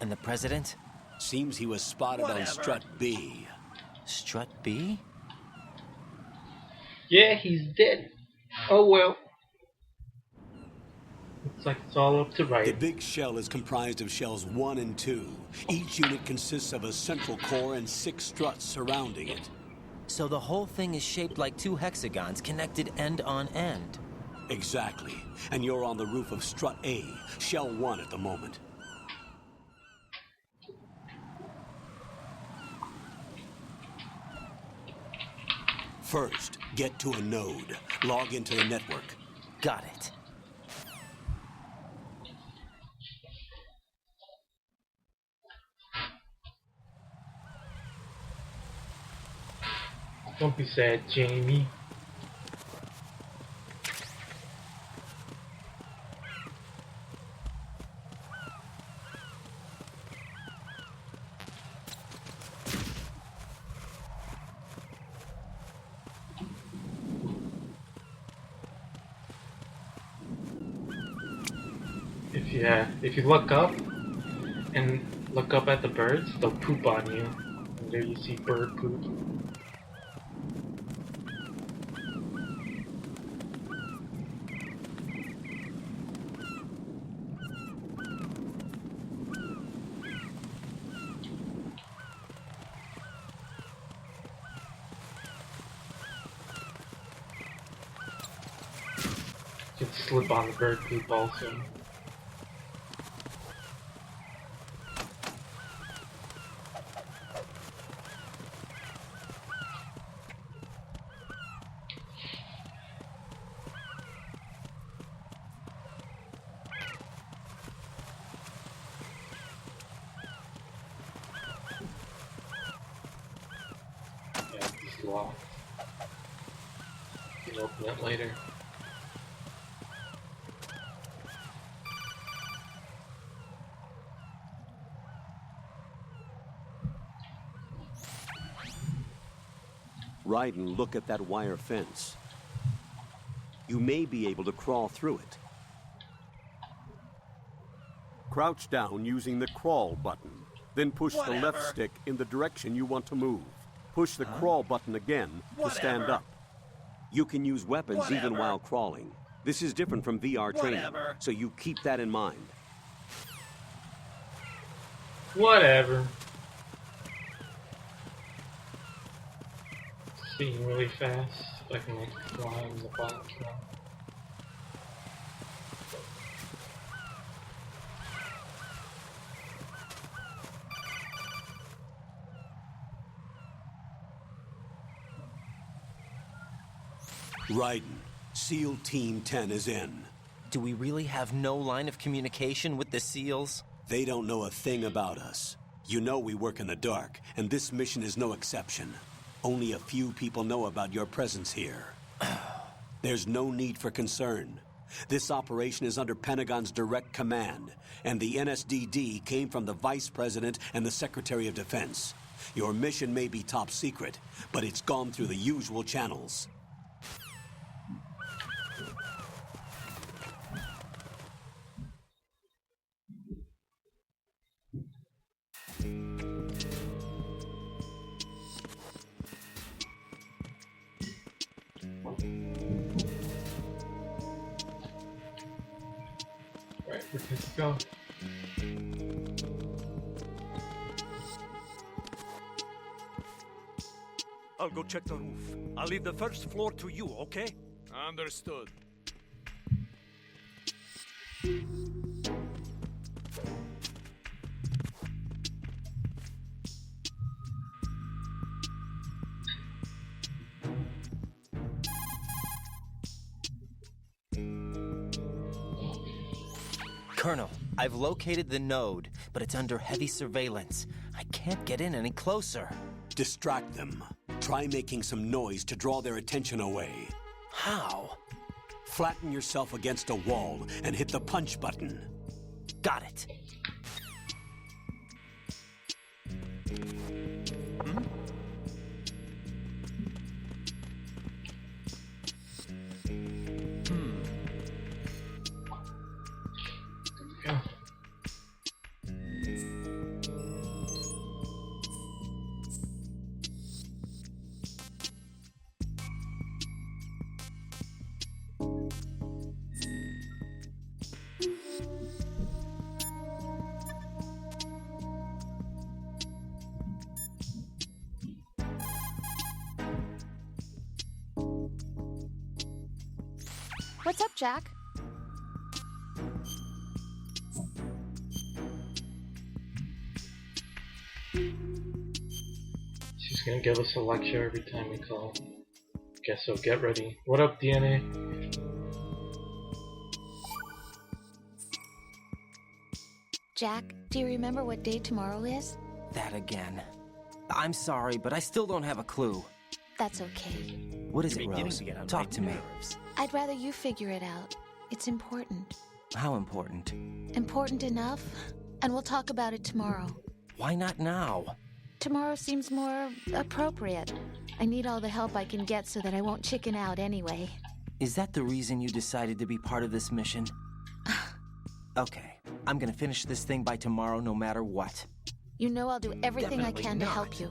And the president? Seems he was spotted on strut B. Strut B? Yeah, he's dead. Oh well. Looks like it's all up to The Raiden. big shell is comprised of shells 1 and 2. Each unit consists of a central core and 6 struts surrounding it. So the whole thing is shaped like 2 hexagons connected end on end. Exactly. And you're on the roof of strut A, shell 1 at the moment. First, get to a node. Log into the network. Got it. Don't be sad, Jamie. If you look up and look up at the birds, they'll poop on you. And there you see bird poop. You can slip on the bird poop also. Yeah, it's locked. You can open it later. Raiden, look at that wire fence. You may be able to crawl through it. Crouch down using the crawl button. Then push the left stick in the direction you want to move. Push the crawl button again to stand up. You can use weapons even while crawling. This is different from VR training, so you keep that in mind. Whatever. Speaking really fast, if I can like fly on the box now. Raiden, SEAL Team 10 is in. Do we really have no line of communication with the SEALs? They don't know a thing about us. You know we work in the dark, and this mission is no exception. Only a few people know about your presence here. There's no need for concern. This operation is under Pentagon's direct command, and the NSDD came from the Vice President and the Secretary of Defense. Your mission may be top secret, but it's gone through the usual channels. Right, we're good to go. I'll go check the roof. I'll leave the first floor to you, okay? Understood. Colonel, I've located the node, but it's under heavy surveillance. I can't get in any closer. Distract them. Try making some noise to draw their attention away. How? Flatten yourself against a wall and hit the punch button. Got it. What's up, Jack? She's gonna give us a lecture every time we call. Guess so, get ready. What up, DNA? Jack, do you remember what day tomorrow is? That again. I'm sorry, but I still don't have a clue. That's okay. What is it, Rose? Talk to me. I'd rather you figure it out. It's important. How important? Important enough? And we'll talk about it tomorrow. Why not now? Tomorrow seems more appropriate. I need all the help I can get so that I won't chicken out anyway. Is that the reason you decided to be part of this mission? Okay, I'm gonna finish this thing by tomorrow no matter what. You know I'll do everything Definitely I can to not. help you.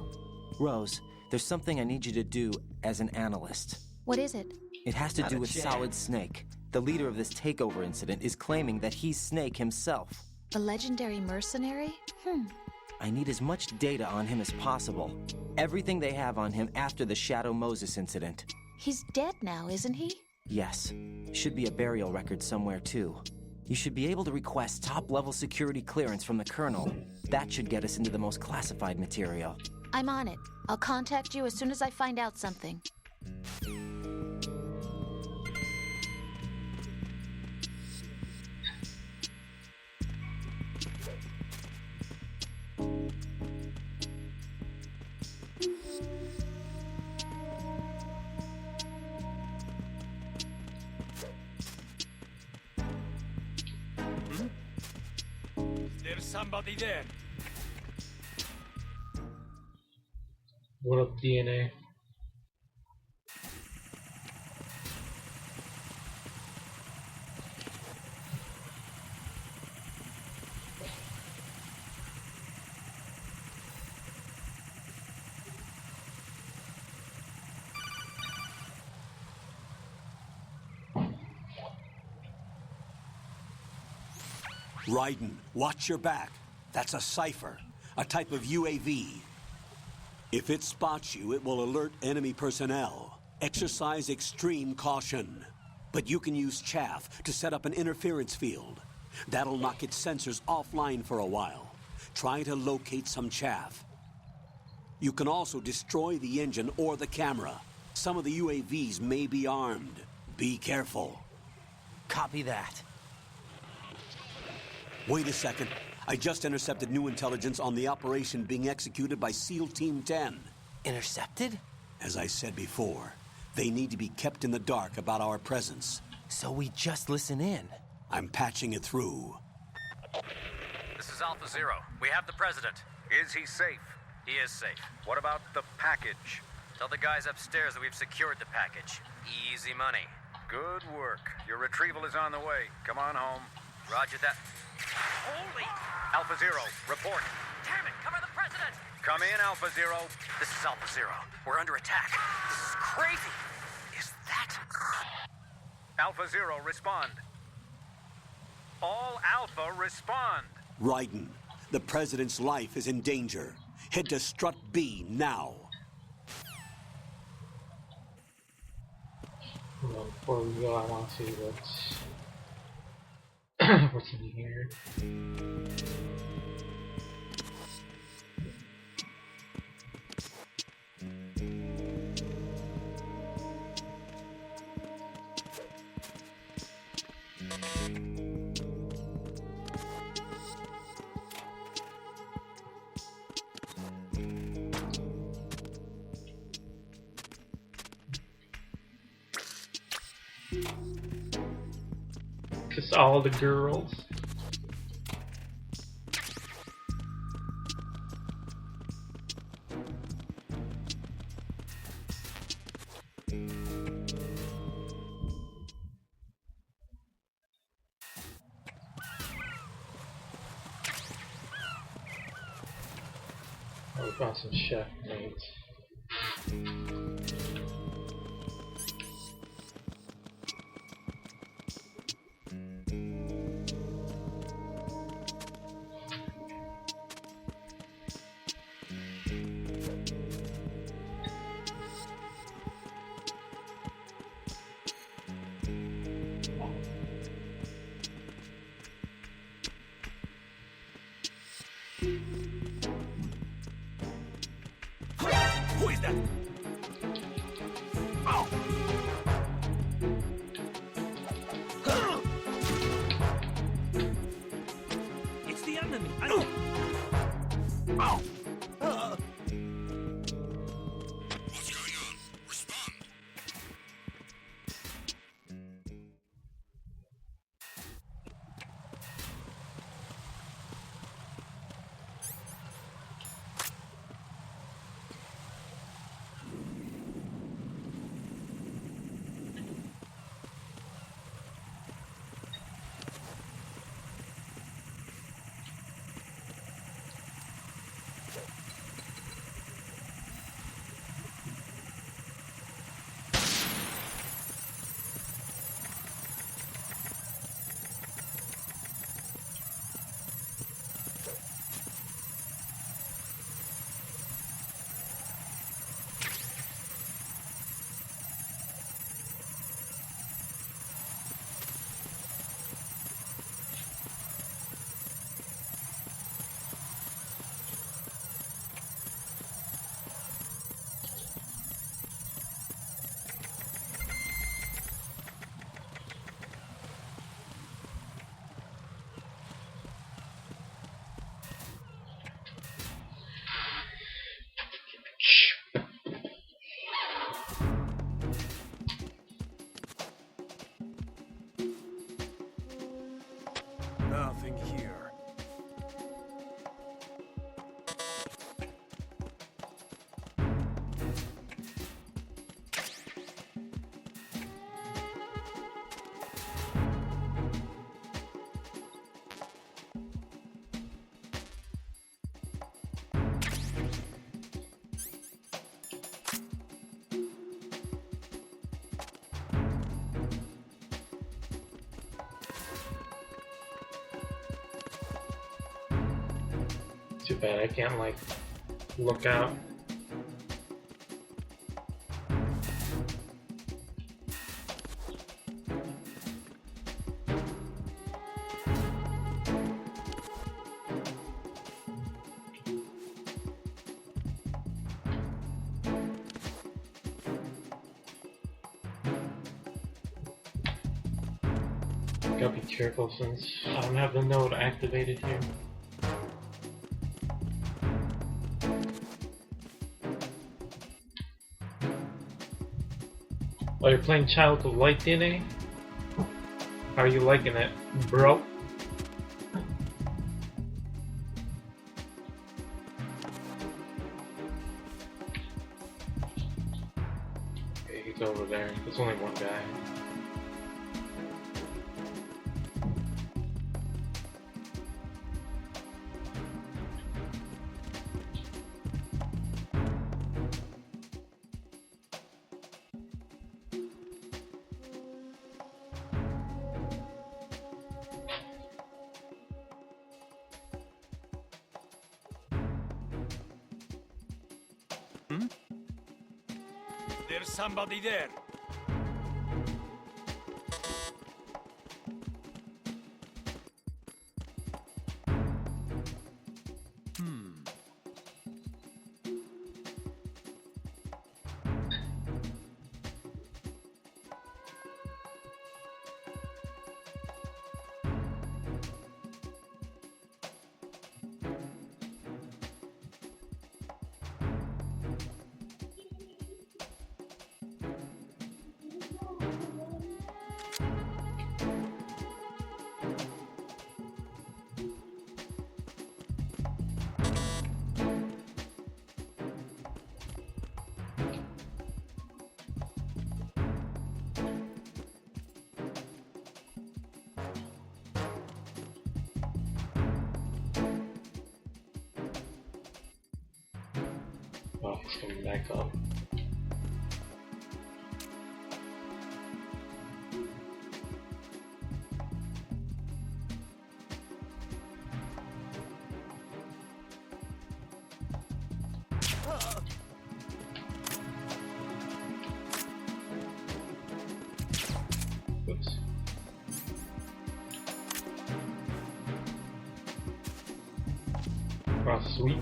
Rose, there's something I need you to do as an analyst. What is it? It has to Not do a with chance. Solid Snake. The leader of this takeover incident is claiming that he's Snake himself. The legendary mercenary? I need as much data on him as possible. Everything they have on him after the Shadow Moses incident. He's dead now, isn't he? Yes. Should be a burial record somewhere, too. You should be able to request top-level security clearance from the Colonel. That should get us into the most classified material. I'm on it. I'll contact you as soon as I find out something. There's somebody there. What up, DNA? Raiden, watch your back. That's a cipher, a type of UAV. If it spots you, it will alert enemy personnel. Exercise extreme caution. But you can use chaff to set up an interference field. That'll knock its sensors offline for a while. Try to locate some chaff. You can also destroy the engine or the camera. Some of the UAVs may be armed. Be careful. Copy that. Wait a second. I just intercepted new intelligence on the operation being executed by SEAL Team 10. Intercepted? As I said before, they need to be kept in the dark about our presence. So we just listen in. I'm patching it through. This is Alpha Zero. We have the President. Is he safe? He is safe. What about the package? Tell the guys upstairs that we've secured the package. Easy money. Good work. Your retrieval is on the way. Come on home. Roger that. Holy! Alpha Zero, report. Damn it! Cover the president! Come in, Alpha Zero. This is Alpha Zero. We're under attack. This is crazy. Is that... Alpha Zero, respond. All Alpha, respond. Raiden, the President's life is in danger. Head to Strut B now. Well, before we go, I want to see what's what's in here. Kiss all the girls. Oh, we found some chef mates. Who is that? Oh! It's the enemy. I know. Oh! What's going on? Respond. Nothing here. Too bad I can't, like, look out. Gotta be careful since I don't have the node activated here. Oh, you're playing Child of Light DNA? How are you liking it, bro? go over there. There's only one guy. There's somebody there. Oh, it's coming back up. Oops. Oh, sweet.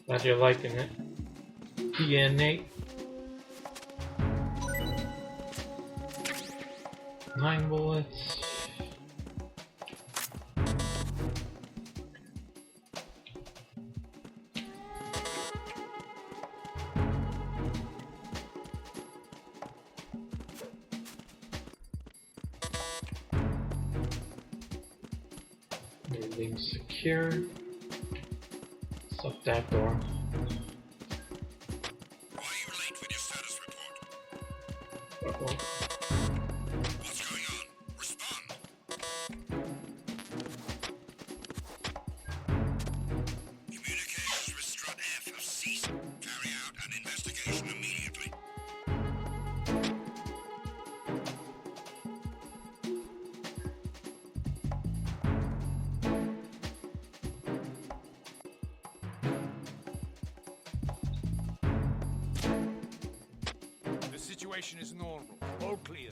Glad you're liking it. DNA. 9 bullets. Everything's secure. Suck that door. The situation is normal. All clear.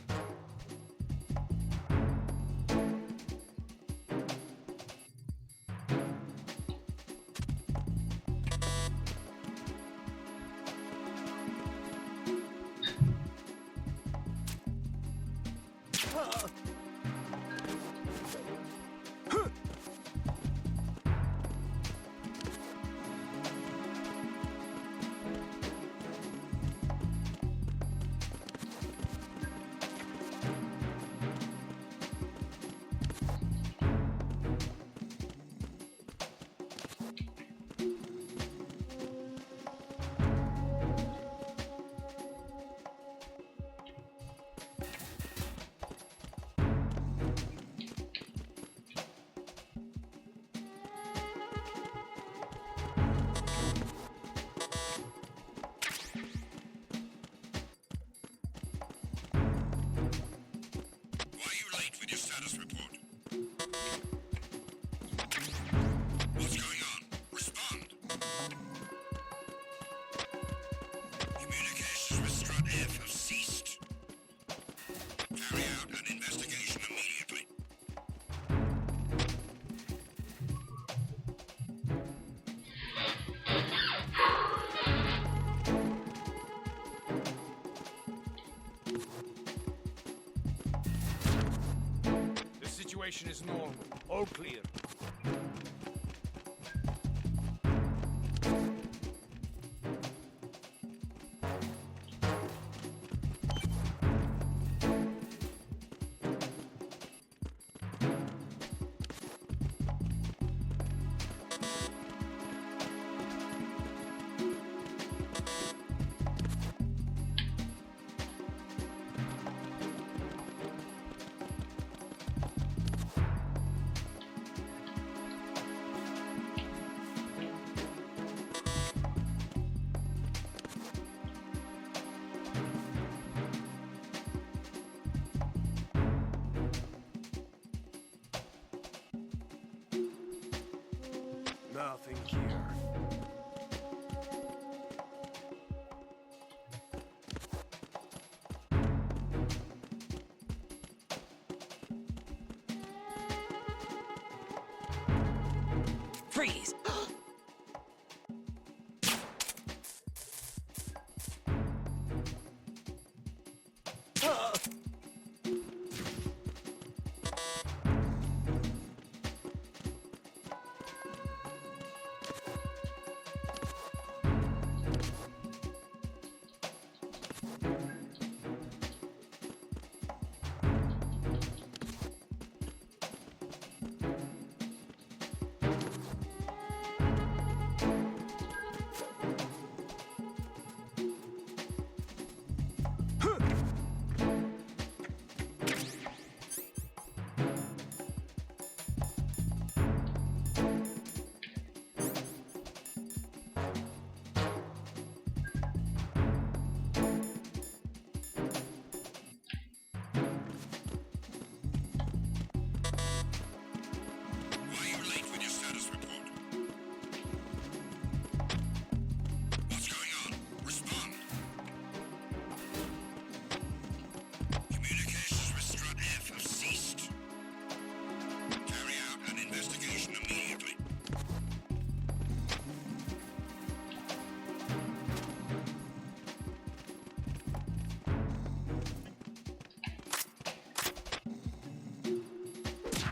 Situation is normal. All clear. Freeze!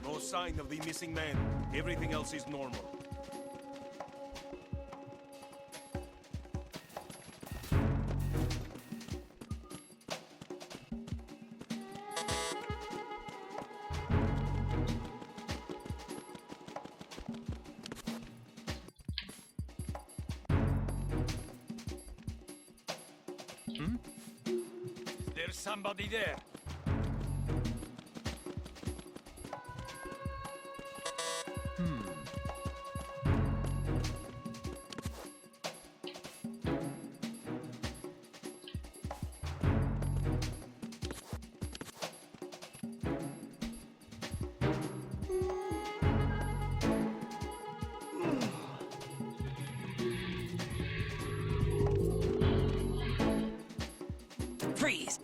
No sign of the missing man. Everything else is normal. There's somebody there. Freeze!